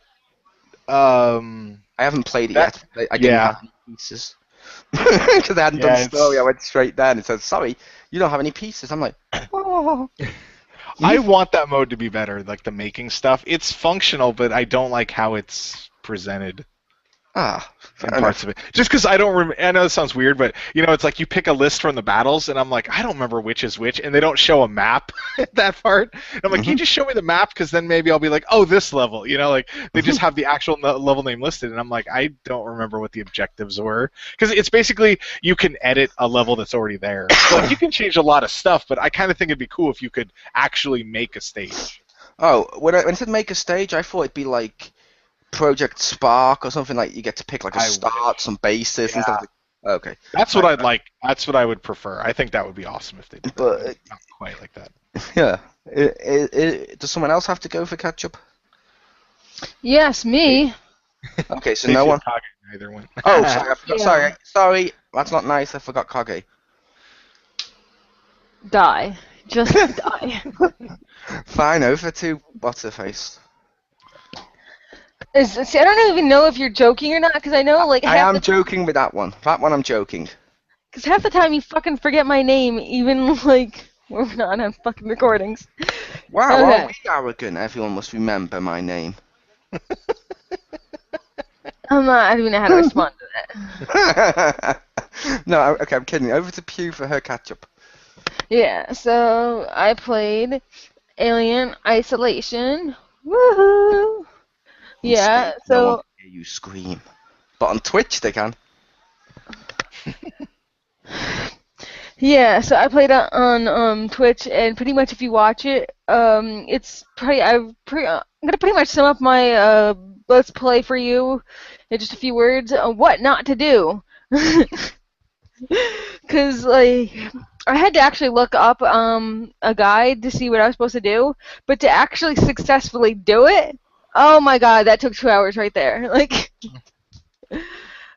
I haven't played it yet. I didn't have any pieces because I hadn't done the story. I went straight there and it said, "Sorry, you don't have any pieces." I'm like, "Oh." I want that mode to be better, like the making stuff. It's functional, but I don't like how it's presented. Parts of it. Just because I don't remember. I know this sounds weird, but it's like you pick a list from the battles, and I'm like, I don't remember which is which, and they don't show a map at that part. And I'm like, can you just show me the map? Because then maybe I'll be like, oh, this level. Like they just have the actual level name listed, and I'm like, I don't remember what the objectives were. Because it's basically you can edit a level that's already there. So you can change a lot of stuff, but I kind of think it'd be cool if you could actually make a stage. Oh, when it said make a stage, I thought it'd be like Project Spark or something, like you get to pick like a start, some bases and stuff. Okay. That's what I'd like. That's what I would prefer. I think that would be awesome if they did. But not quite like that. Yeah. Does someone else have to go for ketchup? Yes, me. Okay, so no one. Neither one. Oh, sorry. I forgot, sorry. That's not nice. I forgot Kage. Die. Just die. Fine, over to Butterface. See, I don't even know if you're joking or not, because I know, like, I am joking with that one. That one I'm joking. Because half the time you fucking forget my name, even, like, when we're not on fucking recordings. Wow, are we arrogant? Everyone must remember my name. I don't even know how to respond to that. No, okay, I'm kidding. Over to Pew for her catch-up. Yeah, so I played Alien Isolation. Woohoo! Yeah, so... No one can hear you scream. But on Twitch they can. Yeah, so I played it on Twitch, and pretty much if you watch it, it's I'm gonna pretty much sum up my let's play for you in just a few words. What not to do, because like I had to actually look up a guide to see what I was supposed to do, but to actually successfully do it, oh my god, that took 2 hours right there. Like.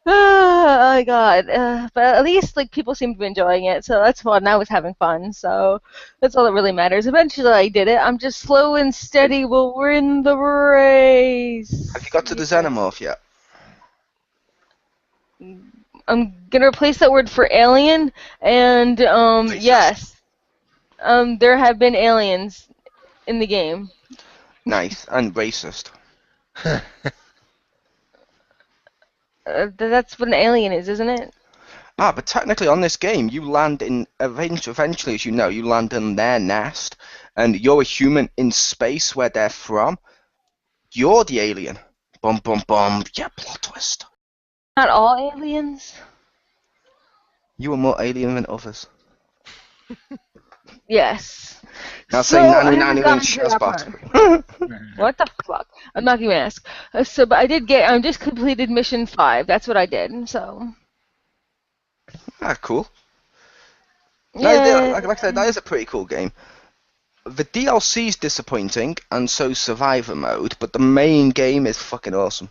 Oh my god. But at least like people seem to be enjoying it, so that's fun. I was having fun, so that's all that really matters. Eventually I did it. I'm just slow and steady will win the race. Have you got to the xenomorph yet? I'm gonna replace that word for alien, and yes. There have been aliens in the game. Nice. And racist. That's what an alien is, isn't it? But technically on this game, you land in, eventually, as you know, you land in their nest, and you're a human in space where they're from. You're the alien. Bum, bum, bum. Yeah, plot twist. Not all aliens? You are more alien than others. Yes. Now So, say I nanny haven't nanny gotten and to that shazbot. What the fuck? I'm not gonna ask. But I just completed mission 5. That's what I did. So. Cool. Yeah. Like I said, that is a pretty cool game. The DLC's disappointing, and so Survivor Mode, but the main game is fucking awesome.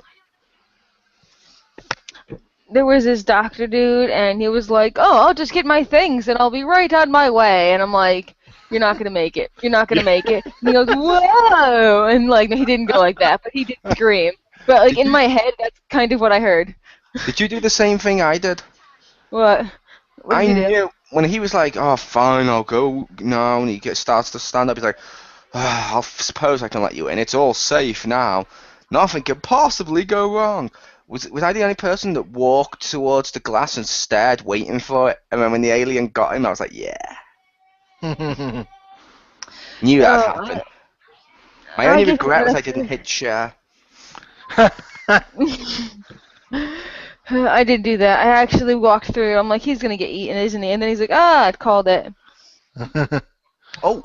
There was this doctor dude, and he was like, "Oh, I'll just get my things, and I'll be right on my way." And I'm like, "You're not gonna make it. You're not gonna make it." And he goes, "Whoa!" And like, no, he didn't go like that, but he did scream. But like in my head, that's kind of what I heard. Did you do the same thing I did? What? What I did you do? knew when he was like, "Oh, fine, I'll go now," and starts to stand up. He's like, I suppose I can let you in. It's all safe now. Nothing could possibly go wrong." Was I the only person that walked towards the glass and stared, waiting for it? And then when the alien got him, I was like, "Yeah." Knew that'd happen. My only regret was I didn't hit share. I didn't do that. I actually walked through. I'm like, he's gonna get eaten, isn't he? And then he's like, I called it. Oh,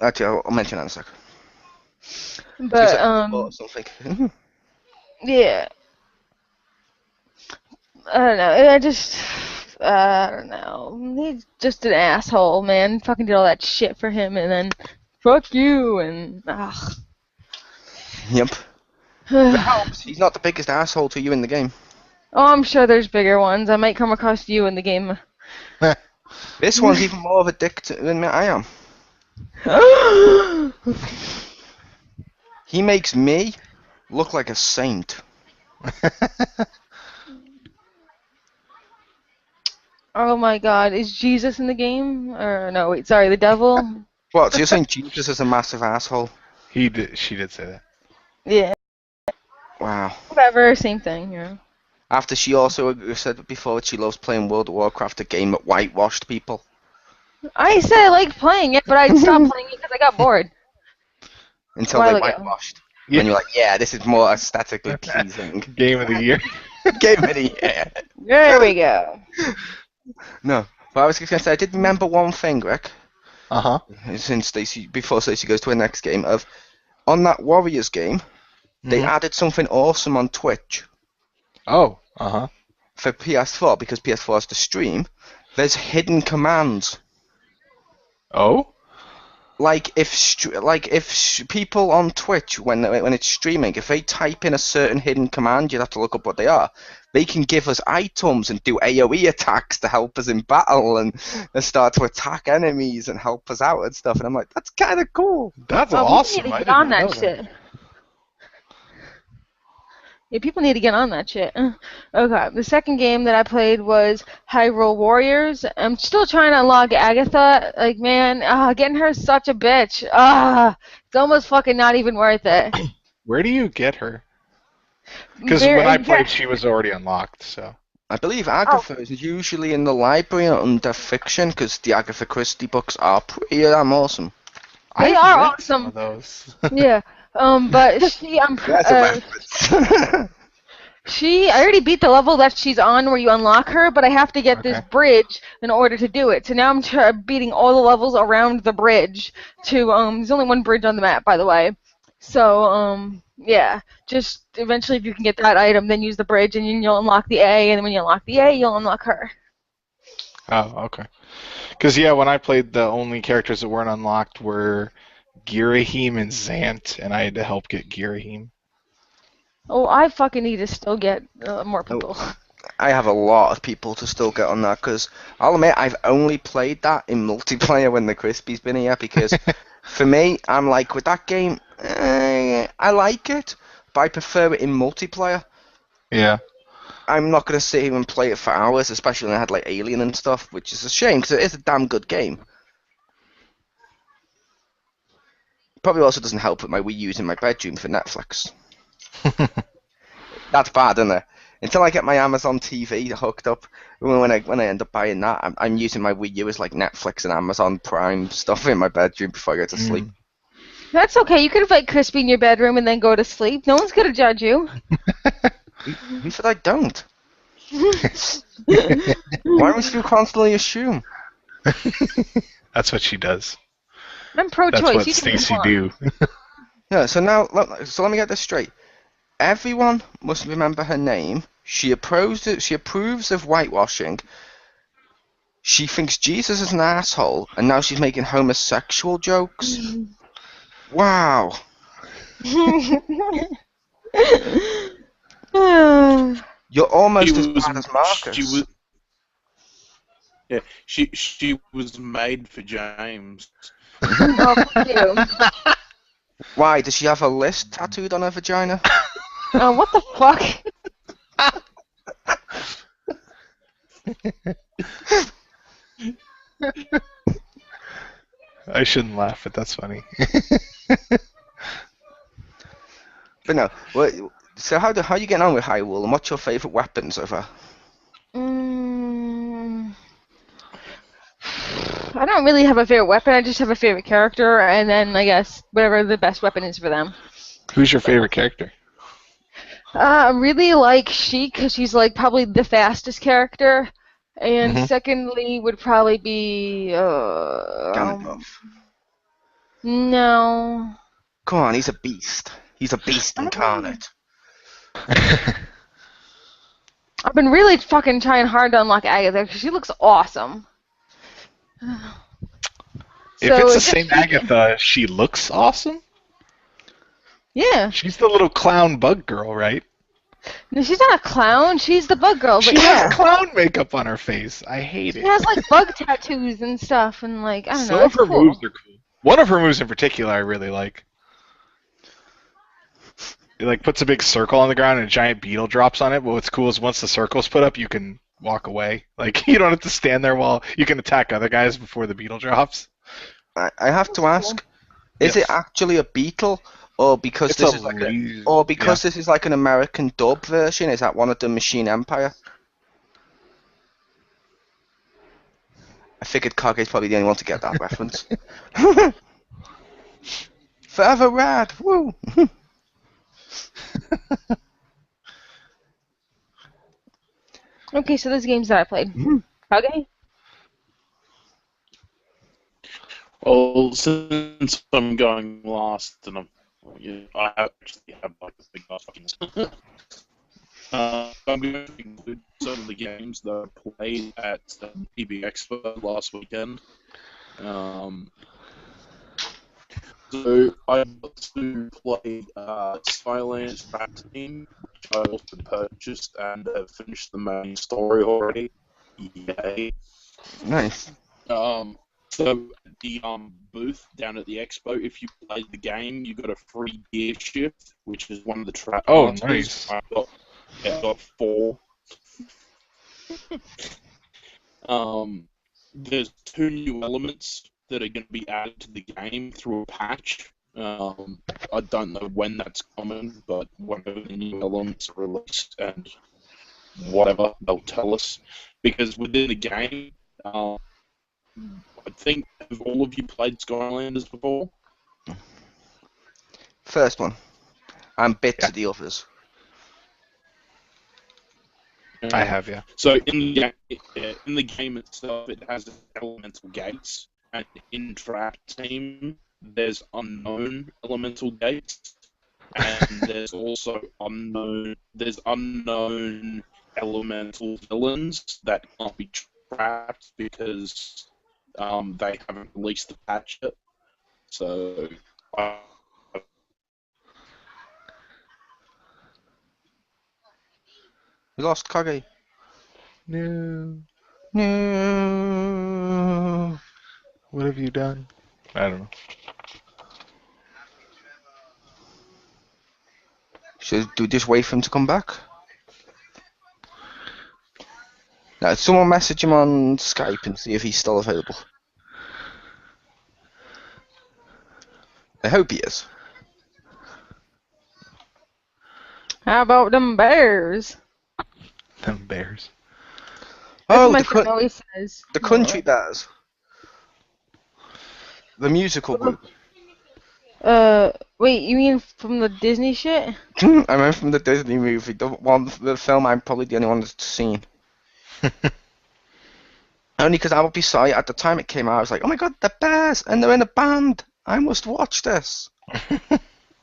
actually, I'll mention that in a second. But something. yeah. I don't know. I don't know. He's just an asshole, man. Fucking did all that shit for him, and then fuck you, and ugh. Yep. It helps. He's not the biggest asshole to you in the game. Oh, I'm sure there's bigger ones. I might come across you in the game. This one's even more of a dick than I am. He makes me look like a saint. Oh my god, is Jesus in the game? Or no, wait, sorry, the devil? What, so you're saying Jesus is a massive asshole? She did say that. Yeah. Wow. Whatever, same thing, yeah. After she also said before that she loves playing World of Warcraft, a game that whitewashed people. I said I liked playing it, but I stopped playing it because I got bored. Until they whitewashed. Yeah. And you're like, yeah, this is more aesthetically pleasing. Game of the year. Game of the year. There we go. No, but I was just going to say, I did remember one thing, Rick. Uh-huh. Since before Stacey goes to her next game, on that Warriors game, they added something awesome on Twitch. Oh, uh-huh. For PS4, because PS4 has to stream, there's hidden commands. Oh? Like if people on Twitch, when it's streaming, if they type in a certain hidden command, you'd have to look up what they are. They can give us items and do AoE attacks to help us in battle and start to attack enemies and help us out and stuff. And I'm like, that's kind of cool. That's awesome. We need to get on that shit. Yeah, people need to get on that shit. Okay, the second game that I played was Hyrule Warriors. I'm still trying to unlock Agatha. Like, man, getting her is such a bitch. It's almost fucking not even worth it. Where do you get her? Because when I played, she was already unlocked, so. I believe Agatha is usually in the library under fiction, because the Agatha Christie books are pretty damn awesome. They are awesome. Those. Yeah. But she, That's a reference. I already beat the level that she's on where you unlock her, but I have to get this bridge in order to do it. So now I'm beating all the levels around the bridge there's only one bridge on the map, by the way. So, yeah, just eventually if you can get that item, then use the bridge, and then you'll unlock the A, and then when you unlock the A, you'll unlock her. Oh, okay. Because, yeah, when I played, the only characters that weren't unlocked were Girahim and Zant, and I had to help get Girahim. Oh, I fucking need to still get more people. I have a lot of people to still get on that, because I'll admit I've only played that in multiplayer when the Crispy's been here, because for me, I'm like, with that game, I like it, but I prefer it in multiplayer. Yeah. I'm not going to sit here and play it for hours, especially when I had like Alien and stuff, which is a shame, because it is a damn good game. Probably also doesn't help with my Wii U's in my bedroom for Netflix. That's bad, isn't it? Until I get my Amazon TV hooked up, when I end up buying that, I'm using my Wii U as like Netflix and Amazon Prime stuff in my bedroom before I go to sleep. That's okay. You could have like Crispy in your bedroom and then go to sleep. No one's gonna judge you. Who said I don't? Why must you constantly assume? That's what she does. I'm pro-choice. That's what you can Stacy do. Yeah. So now, let me get this straight. Everyone must remember her name. She approves of whitewashing. She thinks Jesus is an asshole, and now she's making homosexual jokes. Wow. You're almost as bad as Marcus. She was made for James. Oh, thank you. Why? Does she have a list tattooed on her vagina? Oh, what the fuck? I shouldn't laugh, but that's funny. But no. So how are you getting on with Hyrule, and what's your favourite weapons of her? I don't really have a favorite weapon. I just have a favorite character, and then I guess whatever the best weapon is for them. Who's your favorite character? I really like Sheik because she's like probably the fastest character, and secondly would probably be Ganondorf. No. Come on, he's a beast. He's a beast incarnate. I've been really fucking trying hard to unlock Agatha because she looks awesome. If it's the same Agatha, she looks awesome? Yeah. She's the little clown bug girl, right? No, she's not a clown. She's the bug girl. But she has clown makeup on her face. I hate it. She has like bug tattoos and stuff, and like I don't know. Some of her moves are cool. One of her moves in particular I really like. It like puts a big circle on the ground and a giant beetle drops on it. But what's cool is once the circle's put up, you can walk away. Like you don't have to stand there while you can attack other guys before the beetle drops. I have to ask: is it actually a beetle, or because this is like an American dub version? Is that one of the Machine Empire? I figured Kage's probably the only one to get that reference. Forever rad! Woo! Okay, so those games that I played. Okay. Well, since I'm going last, and I actually have like a big ass fucking. I'm going to include some of the games that I played at EB Expo last weekend. So I got to play Skyland's Rap Team, which I also purchased and finished the main story already. Yay! Nice. So the booth down at the expo, if you played the game, you got a free gear shift, which is one of the trap. Oh, nice. I got 4. There's 2 new elements that are going to be added to the game through a patch. I don't know when that's coming, but whenever the new elements are released and whatever, they'll tell us. Because within the game, I think, have all of you played Skylanders before? First one. I'm bits of the others. I have, yeah. So in the game itself, it has elemental gates, and in Trap Team, there's unknown elemental gates, and there's also unknown elemental villains that can't be trapped because they haven't released the patch yet. So. We lost Kage. No. No. What have you done? I don't know. Should we just wait for him to come back? Now, someone message him on Skype and see if he's still available. I hope he is. How about them bears? Them bears. Oh, That's what my friend always says. the Country Bears. The musical group. Wait, you mean from the Disney shit? I remember from the Disney movie, the film I'm probably the only one that's seen. Only because I would be sorry, at the time it came out, I was like, oh my god, the Bears, and they're in a band. I must watch this.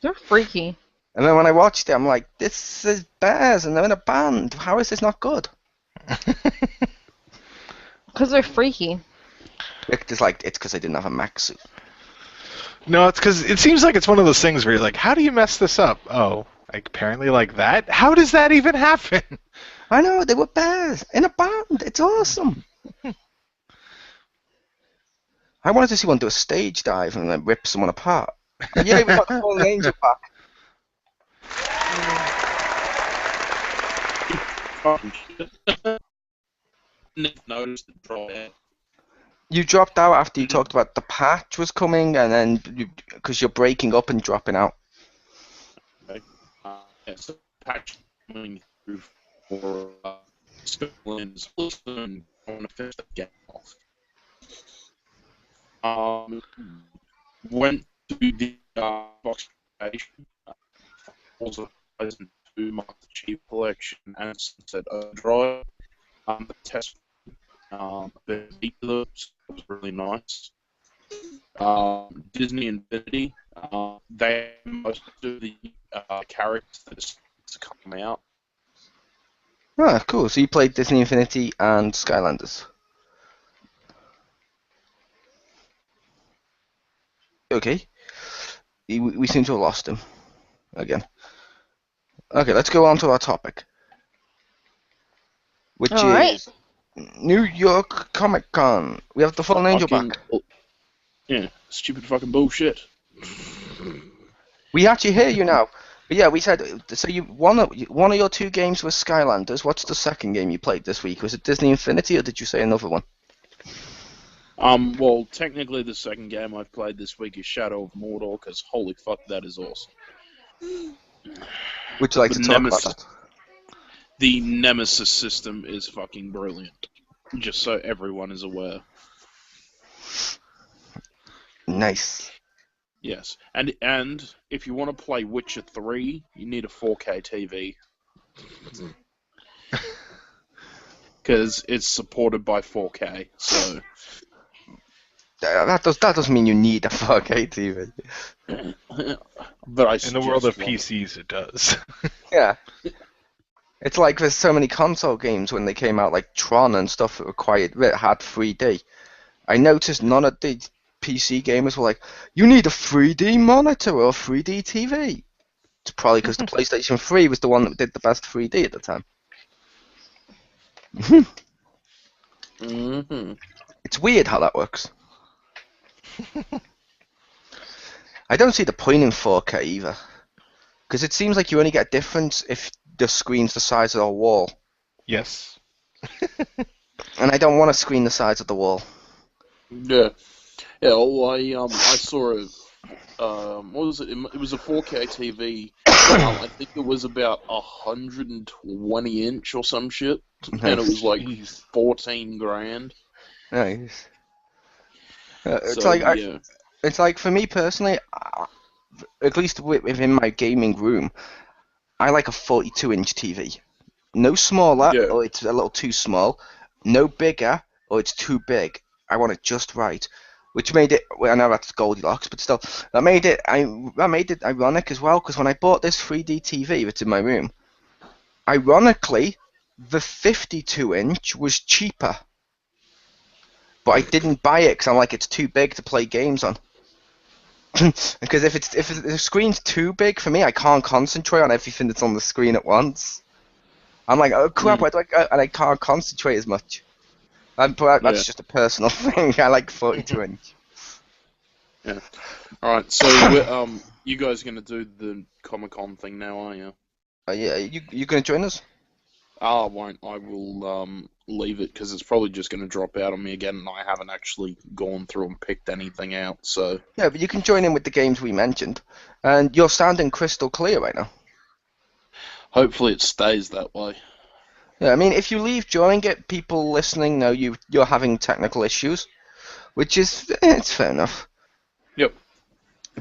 They're freaky. And then when I watched it, I'm like, this is Bears, and they're in a band. How is this not good? Because they're freaky. It's like, it's because I didn't have a mech suit. No, it's because it seems like it's one of those things where you're like, how do you mess this up? Oh, like apparently like that? How does that even happen? I know, they were bears in a band. It's awesome. I wanted to see one do a stage dive and then rip someone apart. And yeah, we got the Fallen Angel back. Noticed the drop out. You dropped out after you talked about the patch was coming, and then because you're breaking up and dropping out. Okay. Yeah, so patch coming through for Scotland's and I want to finish the game off. Went to the box station, also Horizon 2 Master Chief Collection and Sunset Overdrive. The test the was really nice. Disney Infinity, they have most of the characters that are coming out. Ah, cool. So you played Disney Infinity and Skylanders. Okay. We seem to have lost him again. Okay, let's go on to our topic, which All right. is New York Comic Con. We have the Fallen Angel back. Yeah, stupid fucking bullshit. We actually hear you now. But yeah, we said, so you one of your two games was Skylanders. What's the second game you played this week? Was it Disney Infinity, or did you say another one? Well, technically the second game I've played this week is Shadow of Mordor, because holy fuck, that is awesome. Would you like to talk about that? The Nemesis system is fucking brilliant, just so everyone is aware. Nice. Yes, and if you want to play Witcher 3, you need a 4K TV. Because it's supported by 4K, so... That doesn't mean you need a 4K TV. But in the world of PCs, it does. Yeah. It's like there's so many console games when they came out, like Tron and stuff that had 3D. I noticed none of the PC gamers were like, you need a 3D monitor or a 3D TV. It's probably because the PlayStation 3 was the one that did the best 3D at the time. Mm-hmm. It's weird how that works. I don't see the point in 4K either. Because it seems like you only get a difference if the screen's the size of a wall. Yes. And I don't want a screen the size of the wall. Yeah. Yeah, well, I saw a, what was it? It was a 4K TV. I think it was about 120 inch or some shit. And it was like 14 grand. Nice. It's So, like yeah. it's like for me personally, at least within my gaming room, I like a 42-inch TV. No smaller, Yeah. or it's a little too small. No bigger, or it's too big. I want it just right. Which made it, well, I know that's Goldilocks, but still, that made it ironic as well, because when I bought this 3D TV that's in my room, ironically, the 52-inch was cheaper. But I didn't buy it because I'm like, it's too big to play games on. Because if the screen's too big for me, I can't concentrate on everything that's on the screen at once. I'm like, oh crap, where do I go? And I can't concentrate as much. But that's just a personal thing. I like 42-inch. Yeah. All right. So you guys are gonna do the Comic-Con thing now, are you? Yeah, you gonna join us? Oh, I won't. I will leave it because it's probably just going to drop out on me again, and I haven't actually gone through and picked anything out. So yeah, but you can join in with the games we mentioned, and you're sounding crystal clear right now. Hopefully it stays that way. Yeah, I mean, if you leave during it, people listening know you're having technical issues, which is it's fair enough. Yep.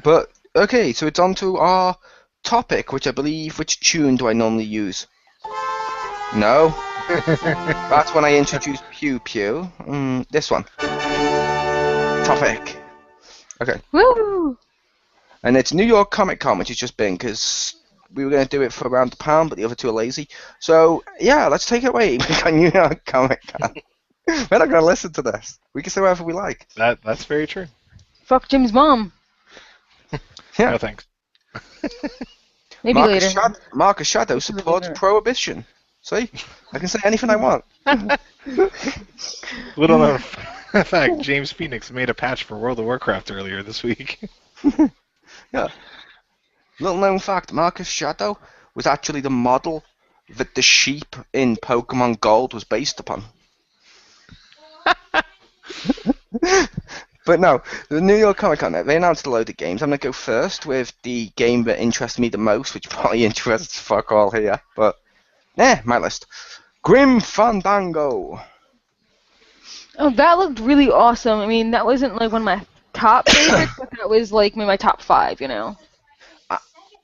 But okay, so it's on to our topic, which tune do I normally use? No. That's when I introduce Pew Pew. This one. Topic. Okay. Woo! And it's New York Comic Con, which has just been, because we were going to do it for around £1, but the other two are lazy. So, yeah, let's take it away. New York Comic Con. We're not going to listen to this. We can say whatever we like. That's very true. Fuck Jim's mom. Yeah. No thanks. Maybe later. Marcus Shadow supports prohibition. See? I can say anything I want. Little known fact, James Phoenix made a patch for World of Warcraft earlier this week. Yeah. Little known fact, Marcus Shadow was actually the model that the sheep in Pokemon Gold was based upon. But no, the New York Comic Con, they announced a load of games. I'm going to go first with the game that interests me the most, which probably interests fuck all here, but my list. Grim Fandango. Oh, that looked really awesome. I mean, that wasn't like one of my top favorites, but that was like my top 5, you know.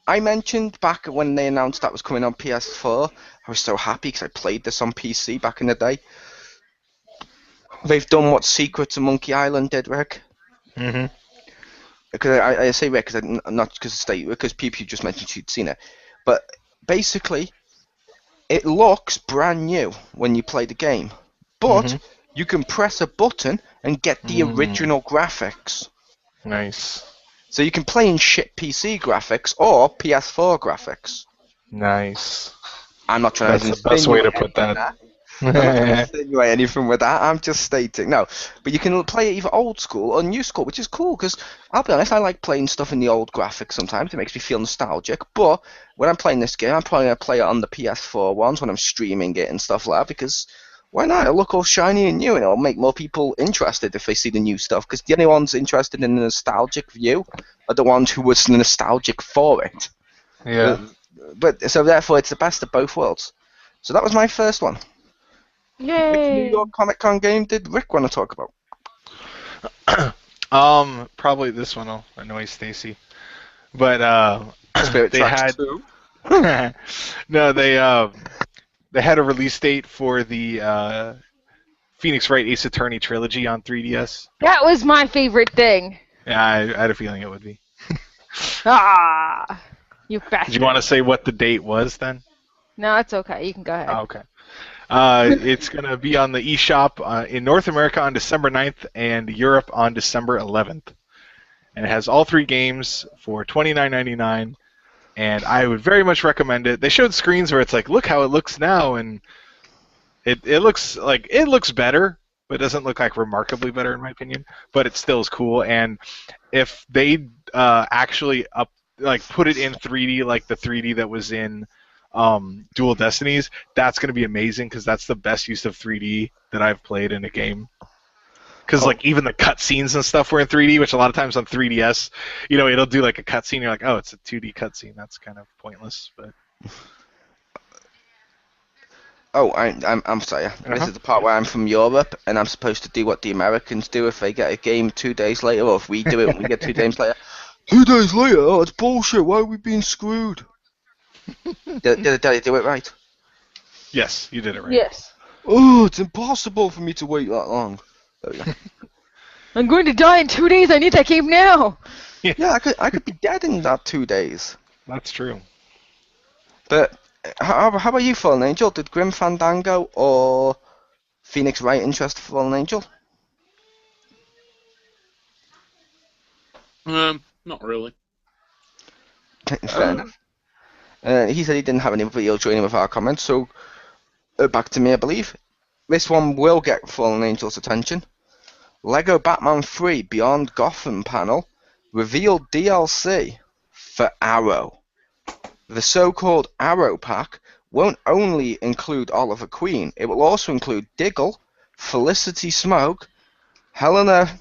I mentioned back when they announced that was coming on PS4, I was so happy because I played this on PC back in the day. They've done what Secrets of Monkey Island did, Rick. Mm-hmm. Because I say Rick, not because Pew just mentioned she'd seen it. But basically, it looks brand new when you play the game. But you can press a button and get the original graphics. Nice. So you can play in shit PC graphics or PS4 graphics. Nice. I'm not trying That's the best way to put that. I'm not trying to insinuate anything with that. I'm just stating. No, but you can play it either old school or new school, which is cool because I'll be honest, I like playing stuff in the old graphics sometimes. It makes me feel nostalgic. But when I'm playing this game, I'm probably going to play it on the PS4 ones when I'm streaming it and stuff like that because why not? It'll look all shiny and new and it'll make more people interested if they see the new stuff because the only ones interested in the nostalgic view are the ones who was nostalgic for it. Yeah. But so therefore, it's the best of both worlds. So that was my first one. Yay! Which New York Comic Con game did Rick want to talk about? Probably this one will annoy Stacy. But Spirit they Tracks had 2. no, they had a release date for the Phoenix Wright Ace Attorney trilogy on 3DS. That was my favorite thing. Yeah, I had a feeling it would be. You bastard. Did you want to say what the date was then? No, it's okay. You can go ahead. Oh, okay. It's going to be on the eShop in North America on December 9th and Europe on December 11th. And it has all 3 games for $29.99. And I would very much recommend it. They showed screens where it's like, look how it looks now, and it looks better, but it doesn't look like remarkably better in my opinion. But it still is cool. And if they actually put it in 3D like the 3D that was in Dual Destinies, that's going to be amazing because that's the best use of 3D that I've played in a game. Because even the cutscenes and stuff were in 3D, which a lot of times on 3DS, it'll do like a cutscene. You're like, oh, it's a 2D cutscene. That's kind of pointless. But I'm sorry. This is the part where I'm from Europe and I'm supposed to do what the Americans do if they get a game 2 days later, or if we do it and we get 2 days later. 2 days later? Oh, it's bullshit. Why are we being screwed? Did I do it right? Yes, you did it right. Yes. Oh, it's impossible for me to wait that long. There we go. I'm going to die in 2 days. I need that game now. Yeah, I could be dead in that 2 days. That's true. But how about you, Fallen Angel? Did Grim Fandango or Phoenix Wright interest Fallen Angel? Not really. Fair enough. He said he didn't have anybody else joining with our comments, so back to me, I believe. This one will get Fallen Angel's attention. Lego Batman 3 Beyond Gotham panel revealed DLC for Arrow. The so-called Arrow pack won't only include Oliver Queen, it will also include Diggle, Felicity Smoke, Helena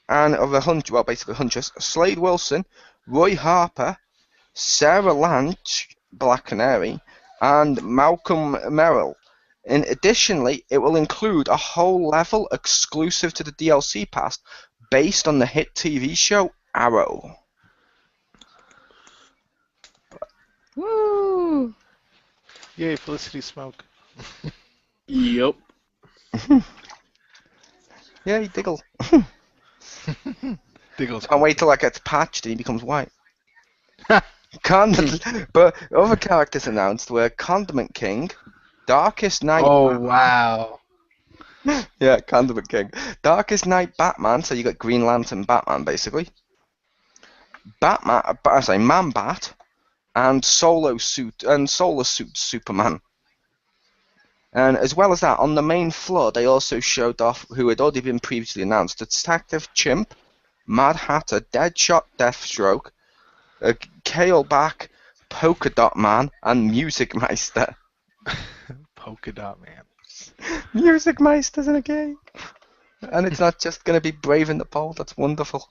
and Huntress, Slade Wilson, Roy Harper, Sarah Lanch, Black Canary, and Malcolm Merrill. Additionally, it will include a whole level exclusive to the DLC pass based on the hit TV show Arrow. Woo! Yay, Felicity Smoke. Yep. Yay, Diggle. Diggle's Can't wait till that gets patched and he becomes white. But other characters announced were Condiment King, Darkest Night. Oh, wow. Yeah, Condiment King. Darkest Night Batman, so you got Green Lantern Batman basically. Man-Bat, and Solar Suit Superman. And as well as that, on the main floor, they also showed off who had already been previously announced: Detective Chimp, Mad Hatter, Deadshot, Deathstroke, Kaleback, Polka Dot Man, and Music Meister. Polka Dot Man. Music Meister's in a game. And it's not just going to be Brave in the Bold. That's wonderful.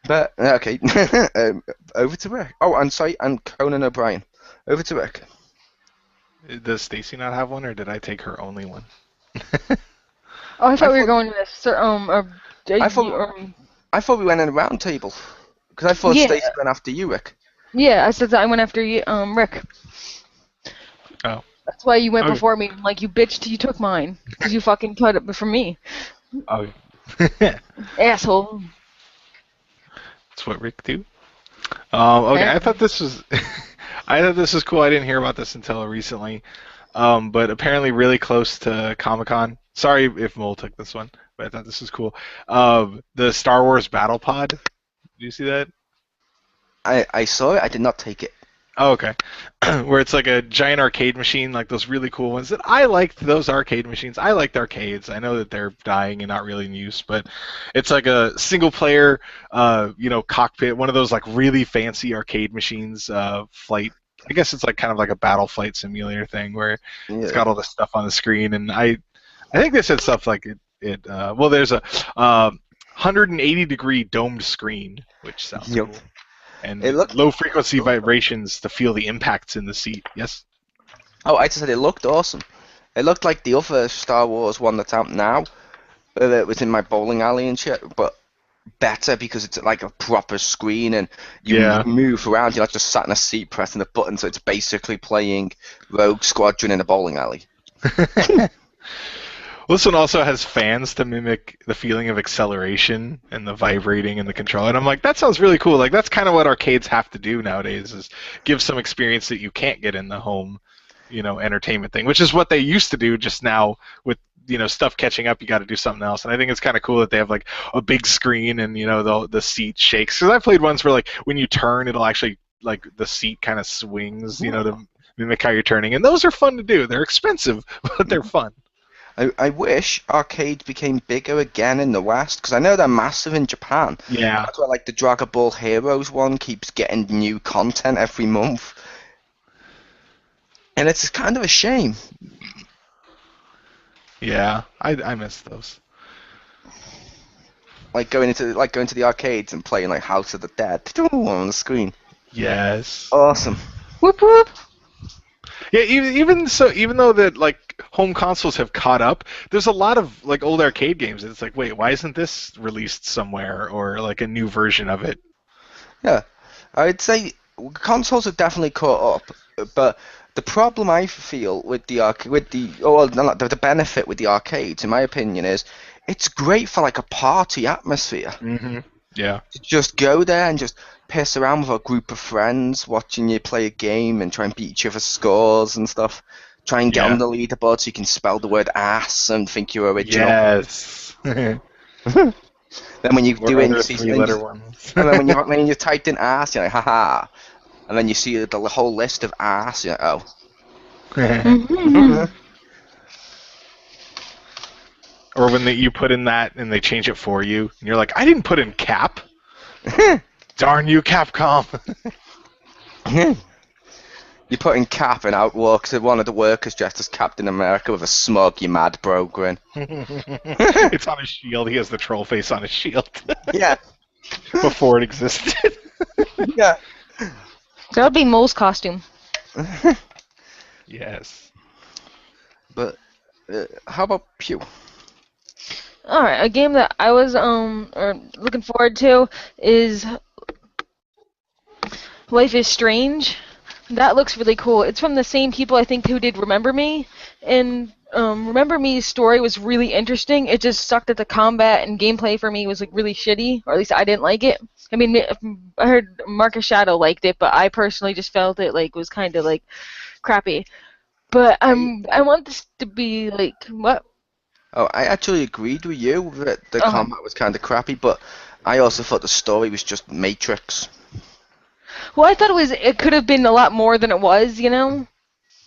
But, okay. Over to Rick. Oh, and Conan O'Brien. Over to Rick. Does Stacy not have one, or did I take her only one? Oh, I thought we were going to this. I thought we went in a round table. Because I thought Yeah. Stacy went after you, Rick. Yeah, I said that I went after you, Rick. Oh. That's why you went Okay. before me. Like, you bitched, you took mine. Because you fucking cut it from me. Oh. Asshole. That's what Rick do. Okay, Okay. I thought this was cool. I didn't hear about this until recently. But apparently really close to Comic-Con. Sorry if Mole took this one, but I thought this was cool. The Star Wars Battle Pod. Did you see that? I saw it. I did not take it. Oh, okay. Where it's like a giant arcade machine, like those really cool ones. That I liked those arcade machines. I liked arcades. I know that they're dying and not really in use, but it's like a single-player, cockpit. One of those like really fancy arcade machines, flight. I guess it's like kind of like a battle flight simulator thing where it's got all this stuff on the screen. And I think they said stuff like there's a 180-degree domed screen, which sounds Yep. cool. And It looked- low-frequency vibrations to feel the impacts in the seat. Yes? Oh, I just said it looked awesome. It looked like the other Star Wars one that's out now. That was in my bowling alley and shit, but better because it's like a proper screen and you Yeah. move around. You're not just sat in a seat pressing a button, so it's basically playing Rogue Squadron in a bowling alley. Well, this one also has fans to mimic the feeling of acceleration and the vibrating and the control. And I'm like, that sounds really cool. Like, that's kind of what arcades have to do nowadays, is give some experience that you can't get in the home, entertainment thing, which is what they used to do. Just now with, stuff catching up, you got to do something else. And I think it's kind of cool that they have like a big screen and, the seat shakes. Because I played ones where like when you turn, it'll actually, like, the seat kind of swings, to mimic how you're turning. And those are fun to do. They're expensive, but they're fun. I wish arcades became bigger again in the West, because I know they're massive in Japan. Yeah. That's why, like, the Dragon Ball Heroes one keeps getting new content every month. And it's kind of a shame. Yeah, I miss those. Like going to the arcades and playing like House of the Dead on the screen. Yes. Awesome. Whoop whoop. Yeah, even though that like home consoles have caught up, there's a lot of like old arcade games. It's like, wait, why isn't this released somewhere or like a new version of it? Yeah, I'd say consoles have definitely caught up, but The problem I feel with the benefit with the arcades, in my opinion, is it's great for like a party atmosphere. Mm-hmm. Yeah. To just go there and just piss around with a group of friends, watching you play a game and try and beat each other's scores and stuff. Try and get on the leaderboard so you can spell the word ass and think you're original. Yes. Then when you do it, you see three-letter ones. and then when you typed in ass, you're like, haha. And then you see the whole list of ass, you're like, oh. Or when you put in that and they change it for you, and you're like, I didn't put in cap. Darn you, Capcom. You put in cap and out walks one of the workers dressed as Captain America with a smug, you mad bro grin. It's on his shield. He has the troll face on his shield. Yeah. Before it existed. Yeah. That would be Mole's costume. Yes. But how about Pew? All right, a game that I was looking forward to is Life is Strange. That looks really cool. It's from the same people I think who did Remember Me, and Remember Me's story was really interesting. It just sucked that the combat and gameplay for me was like really shitty, or at least I didn't like it. I mean, I heard Marcus Shadow liked it, but I personally just felt it like was kind of like crappy. But I want this to be like what? Oh, I actually agreed with you that the combat was kind of crappy, but I also thought the story was just Matrix. Well, I thought it could have been a lot more than it was, you know?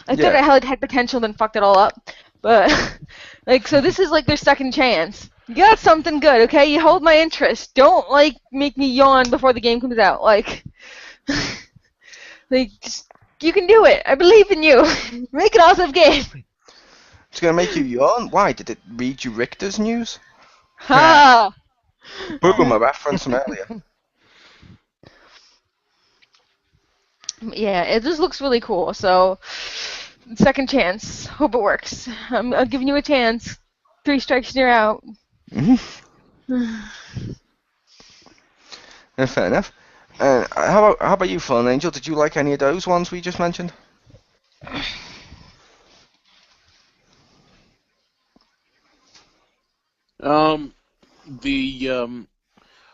I thought it had potential, then fucked it all up. But, like, so this is like their second chance. You got something good, okay? You hold my interest. Don't, like, make me yawn before the game comes out. Like, just, you can do it. I believe in you. Make an awesome game. It's going to make you yawn? Why? Did it read you Richter's news? Ha! Boom, a reference from earlier. Yeah, it just looks really cool. So, second chance. Hope it works. I'm giving you a chance. 3 strikes and you're out. Fair enough. How about you, Fallen Angel? Did you like any of those ones we just mentioned?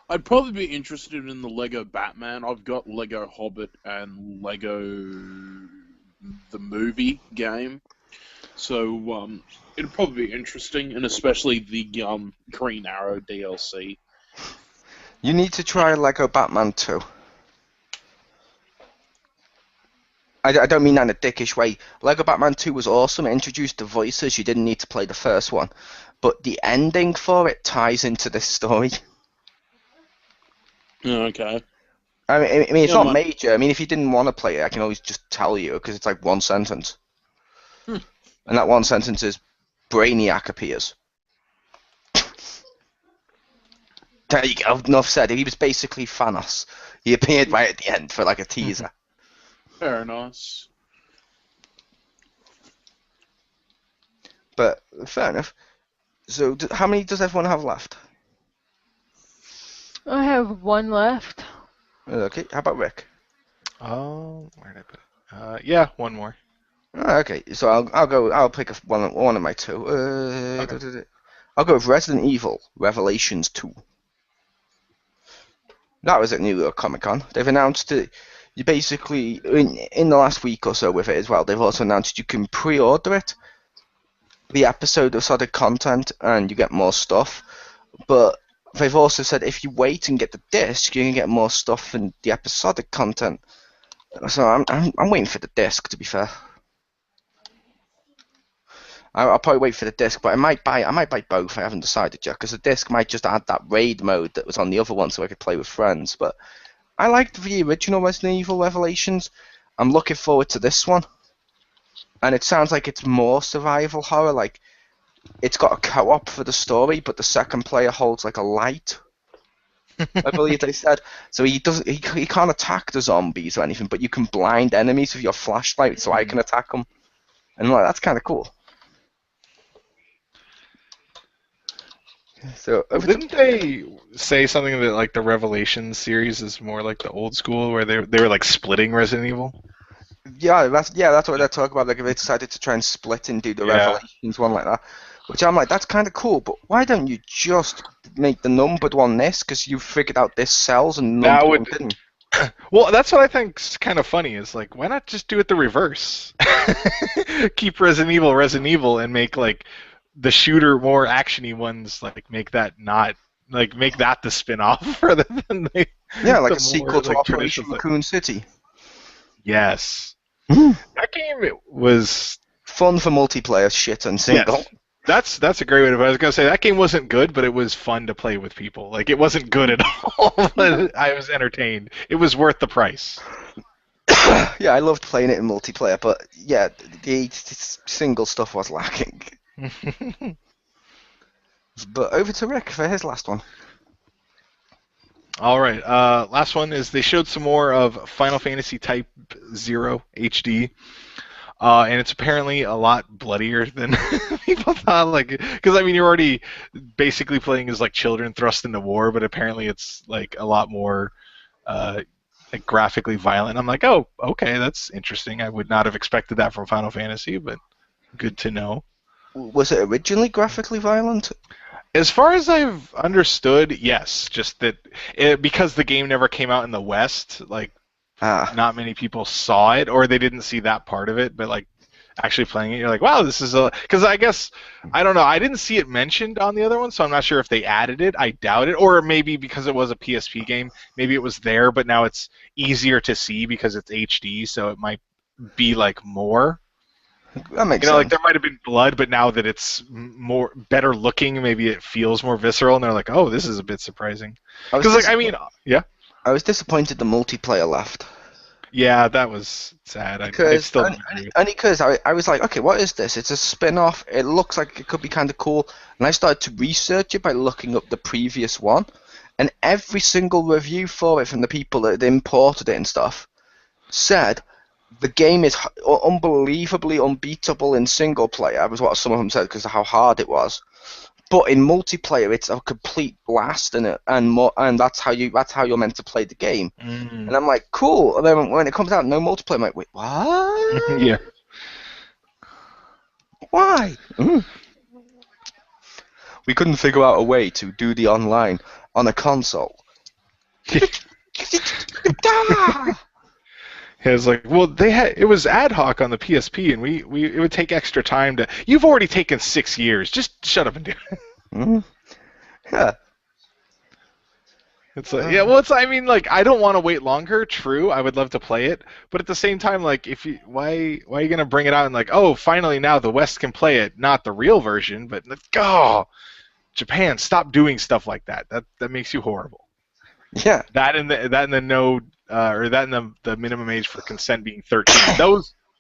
I'd probably be interested in the Lego Batman. I've got Lego Hobbit and Lego the movie game, so it'd probably be interesting, and especially the Green Arrow DLC. You need to try Lego Batman 2. I don't mean that in a dickish way. Lego Batman 2 was awesome. It introduced the voices. You didn't need to play the first one. But the ending for it ties into this story. Okay. I mean, it's not major. I mean, if you didn't want to play it, I can always just tell you, because it's like one sentence. And that one sentence is, Brainiac appears. There you go, enough said. He was basically Thanos. He appeared right at the end for like a teaser. Fair enough. But, fair enough. So, how many does everyone have left? I have 1 left. Okay, how about Rick? Oh, where did I put it? Yeah, 1 more. Okay, so I'll pick one of my 2. Okay. I'll go with Resident Evil Revelations 2. That was at New York Comic Con. They've announced it. You basically in the last week or so with it as well. They've also announced you can pre-order it, the episode of sort of content, and you get more stuff. But they've also said if you wait and get the disc, you can get more stuff and the episodic content. So I'm waiting for the disc, to be fair. I'll probably wait for the disc, but I might buy both. I haven't decided yet, because the disc might just add that raid mode that was on the other one, so I could play with friends. But I liked the original Resident Evil Revelations. I'm looking forward to this one, and it sounds like it's more survival horror. Like, it's got a co-op for the story, but the second player holds like a light. I believe they said. So he can't attack the zombies or anything, but you can blind enemies with your flashlight, so I can attack them. And I'm like, that's kind of cool. So didn't they say something that like the Revelations series is more like the old school, where they were like splitting Resident Evil? that's what they're talking about. Like if they decided to try and split and do the Revelations one like that, which I'm like, that's kind of cool. But why don't you just make the numbered one this? Because you figured out this sells and the numbered one didn't. Well, that's what I think's kind of funny. Is like, why not just do it the reverse? Keep Resident Evil, and make like the shooter more actiony ones. Like make that the spin-off rather than like a sequel to Operation Raccoon City. Yes. That game was fun for multiplayer shit and single. Yes. That's a great way to put it. I was gonna say that game wasn't good, but it was fun to play with people. Like it wasn't good at all, but I was entertained. It was worth the price. Yeah, I loved playing it in multiplayer, but yeah, the single stuff was lacking. But over to Rick for his last one. All right, last one is they showed some more of Final Fantasy Type 0 HD, and it's apparently a lot bloodier than people thought. Like, because I mean, you're already basically playing as like children thrust into war, but apparently it's like a lot more like graphically violent. I'm like, oh, okay, that's interesting. I would not have expected that from Final Fantasy, but good to know. Was it originally graphically violent? As far as I've understood, yes. Just that because the game never came out in the West, like not many people saw it, or they didn't see that part of it. But like actually playing it, you're like, wow, this is because I guess I don't know. I didn't see it mentioned on the other one, so I'm not sure if they added it. I doubt it, or maybe because it was a PSP game, maybe it was there, but now it's easier to see because it's HD, so it might be like more. That makes sense. Like there might have been blood, but now that it's better looking, maybe it feels more visceral, and they're like, "Oh, this is a bit surprising." Because, I was disappointed the multiplayer left. Yeah, that was sad. Because I was like, okay, what is this? It's a spin-off. It looks like it could be kind of cool, and I started to research it by looking up the previous one, and every single review for it from the people that imported it and stuff said. The game is unbelievably unbeatable in single player, was what some of them said because of how hard it was. But in multiplayer, it's a complete blast, and that's how you're meant to play the game. And I'm like, cool. And then when it comes out, no multiplayer, I'm like, wait, what? Yeah. Why? We couldn't figure out a way to do the online on a console. It was like, well, it was ad hoc on the PSP, and it would take extra time to. You've already taken 6 years. Just shut up and do it. Yeah. It's like, yeah, well, I mean, like, I don't want to wait longer. True, I would love to play it, but at the same time, like, why are you gonna bring it out and like, oh, finally now the West can play it, not the real version, but Japan, stop doing stuff like that. That makes you horrible. Yeah. That and the minimum age for consent being 13.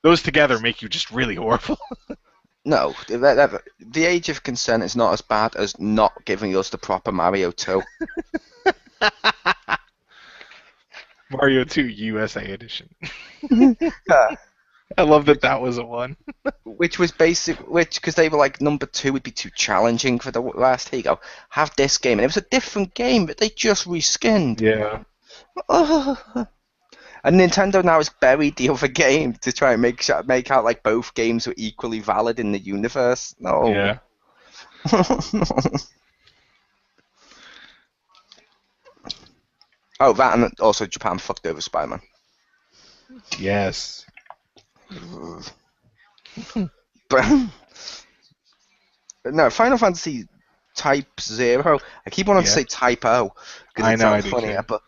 Those together make you just really horrible. No, the age of consent is not as bad as not giving us the proper Mario 2. Mario 2 USA Edition. I love that was a one. Which because they were like, number 2 would be too challenging for the West. Here you go, have this game. And it was a different game, but they just reskinned. Yeah. And Nintendo now has buried the other game to try and make out like both games were equally valid in the universe. No. Yeah. Oh, that, and also Japan fucked over Spider-Man. Yes. But no, Final Fantasy Type 0. I keep wanting to say Type O because it sounds funnier, but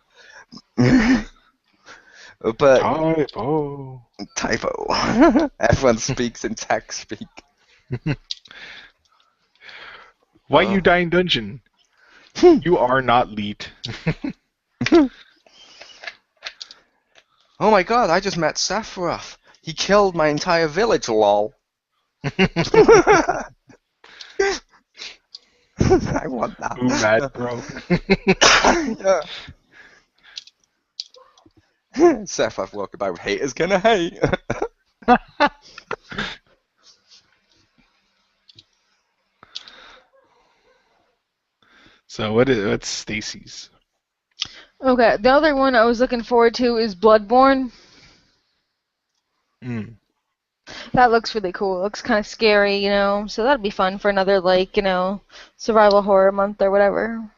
Type O. Everyone speaks in tech speak. Why you die in dungeon? You are not leet. Oh my god, I just met Sephiroth. He killed my entire village, lol. I want that. Ooh, mad, bro. Sephiroth walking by with haters gonna hate. So what's Stacy's? Okay, the other one I was looking forward to is Bloodborne. Mm. That looks really cool. It looks kind of scary, you know. So that'd be fun for another, like, you know, survival horror month or whatever.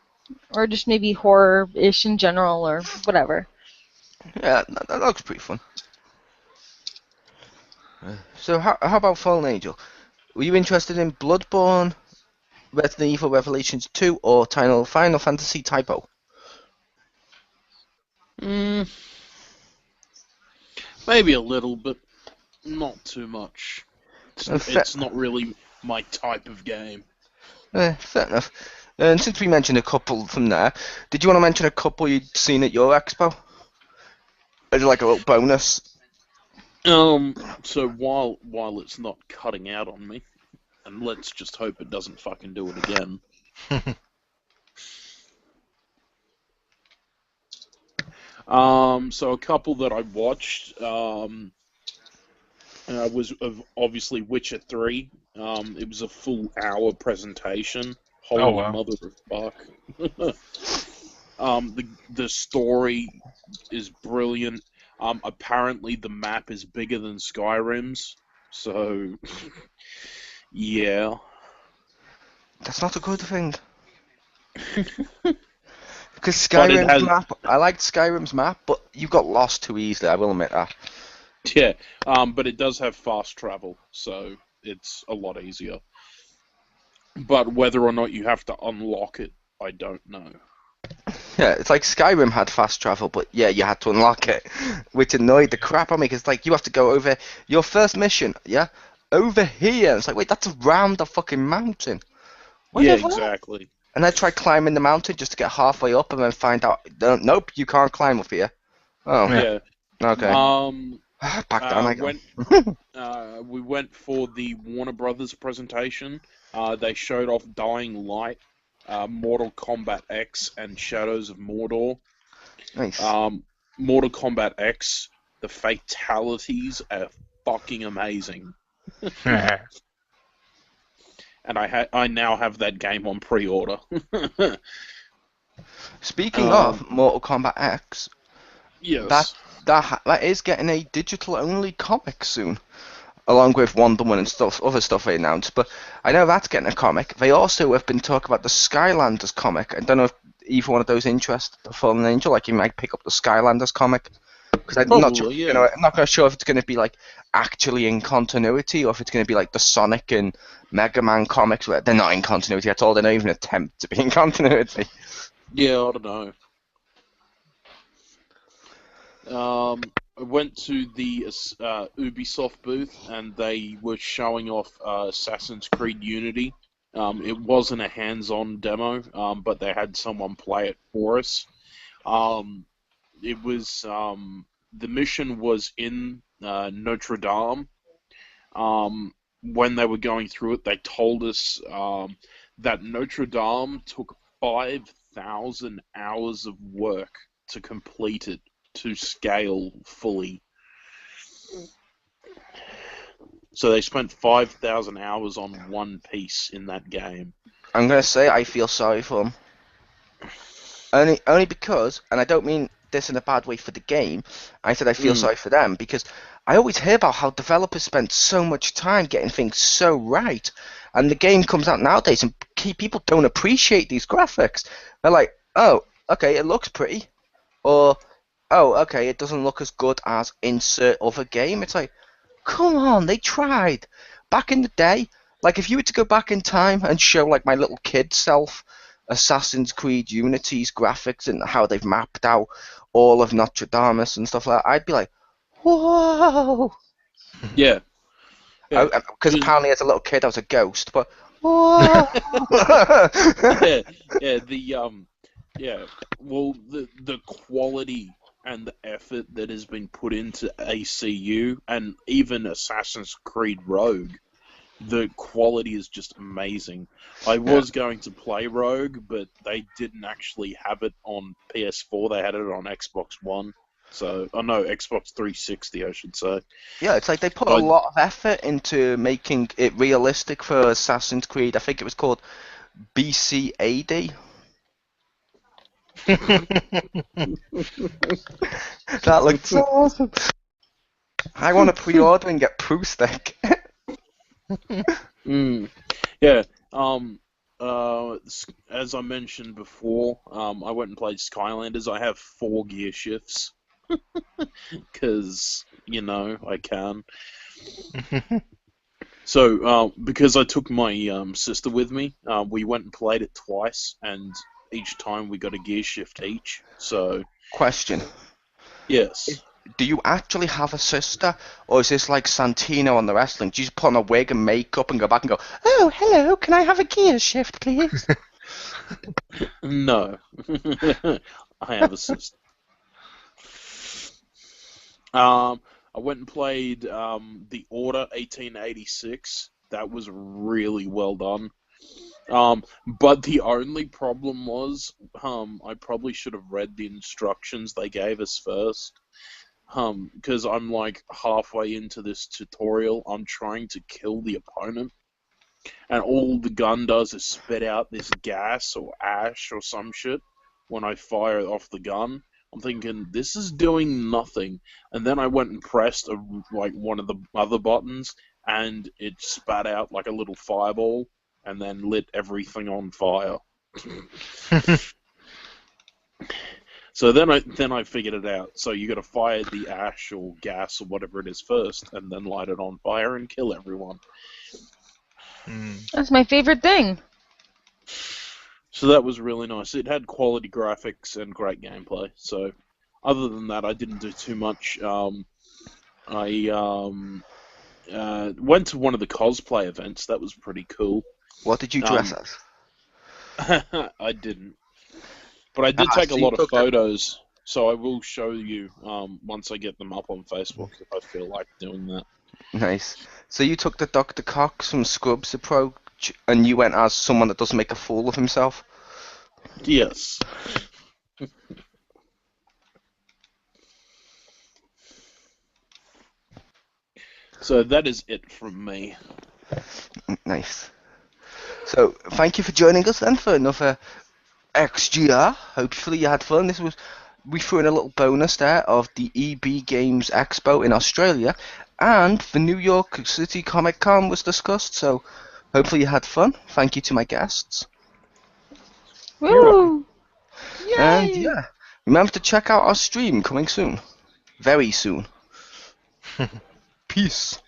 Or just maybe horror-ish in general or whatever. Yeah, that looks pretty fun. So how about Fallen Angel? Were you interested in Bloodborne, Resident Evil Revelations 2, or Final Fantasy Typo? Maybe a little, but not too much. It's not really my type of game. Fair enough. And since we mentioned a couple from there, did you want to mention a couple you'd seen at your expo? As like a little bonus? So while it's not cutting out on me, and let's just hope it doesn't fucking do it again. So a couple that I watched was obviously Witcher 3. It was a full hour presentation. Holy mother of fuck. The story is brilliant. Apparently the map is bigger than Skyrim's, so yeah. That's not a good thing. Because Skyrim's map, I liked Skyrim's map, but you got lost too easily, I will admit that. Yeah, but it does have fast travel, so it's a lot easier. But whether or not you have to unlock it, I don't know. Yeah, it's like Skyrim had fast travel, but yeah, you had to unlock it, which annoyed the crap out of me, because like, you have to go over your first mission, yeah? Over here. It's like, wait, that's around the fucking mountain. Yeah, exactly. And I tried climbing the mountain just to get halfway up and then find out, nope, you can't climb up here. Oh. Yeah. Okay. Back down I go. We went for the Warner Brothers presentation. They showed off Dying Light, Mortal Kombat X, and Shadows of Mordor. Nice. Mortal Kombat X, the fatalities are fucking amazing. And I now have that game on pre-order. Speaking of Mortal Kombat X, yes, that is getting a digital-only comic soon, along with Wonder Woman and other stuff they announced. But I know that's getting a comic. They also have been talking about the Skylanders comic. I don't know if either one of those interests the Fallen Angel. Like, you might pick up the Skylanders comic. Because I'm not sure, yeah. you know, I'm not quite sure if it's going to be like actually in continuity, or if it's going to be like the Sonic and Mega Man comics where they're not in continuity at all. They don't even attempt to be in continuity. Yeah, I don't know. I went to the Ubisoft booth, and they were showing off Assassin's Creed Unity. It wasn't a hands-on demo, but they had someone play it for us. It was the mission was in Notre Dame. When they were going through it, they told us that Notre Dame took 5,000 hours of work to complete it to scale fully. So they spent 5,000 hours on one piece in that game. I'm going to say I feel sorry for them. Only because, and I don't mean this in a bad way for the game, I said I feel sorry for them, because I always hear about how developers spend so much time getting things so right, and the game comes out nowadays and people don't appreciate these graphics. They're like, oh, okay, it looks pretty, or, oh, okay, it doesn't look as good as insert other game. It's like, come on, they tried. Back in the day, like, if you were to go back in time and show, like, my little kid self Assassin's Creed Unity's graphics and how they've mapped out all of Notre Dame and stuff like that, I'd be like, whoa! Yeah. Because apparently as a little kid I was a ghost, but whoa! Well, the quality and the effort that has been put into ACU and even Assassin's Creed Rogue, the quality is just amazing. I was going to play Rogue, but they didn't actually have it on PS4. They had it on Xbox One. So, Xbox 360, I should say. Yeah, it's like they put a lot of effort into making it realistic for Assassin's Creed. I think it was called BCAD. That looked so awesome. I want to pre-order and get Proof Stick. Yeah. As I mentioned before, I went and played Skylanders. I have 4 gear shifts. Because, I can. So, because I took my sister with me, we went and played it twice, and each time we got a gear shift each. So, Question. yes. Do you actually have a sister, or is this like Santino on the wrestling? Do you just put on a wig and makeup and go back and go, oh, hello, can I have a gear shift, please? No. I have a sister. I went and played The Order 1886. That was really well done. But the only problem was, I probably should have read the instructions they gave us first. Because I'm like halfway into this tutorial, I'm trying to kill the opponent, and all the gun does is spit out this gas or ash or some shit when I fire off the gun. I'm thinking, this is doing nothing. And then I went and pressed one of the other buttons, and it spat out like a little fireball, and then lit everything on fire. So then I figured it out. So you got to fire the ash or gas or whatever it is first, and then light it on fire and kill everyone. That's my favorite thing. So that was really nice. It had quality graphics and great gameplay. So other than that, I didn't do too much. I went to one of the cosplay events. That was pretty cool. What did you dress as? I didn't. But I did take a lot of photos, so I will show you once I get them up on Facebook if I feel like doing that. Nice. So you took the Dr. Cox from Scrubs approach, and you went as someone that doesn't make a fool of himself? Yes. So that is it from me. Nice. So thank you for joining us then for another XGR. Hopefully you had fun. We threw in a little bonus there of the EB Games Expo in Australia, and the New York City Comic Con was discussed, so hopefully you had fun. Thank you to my guests. Woo! Yay! And yeah, remember to check out our stream coming soon. Very soon. Peace.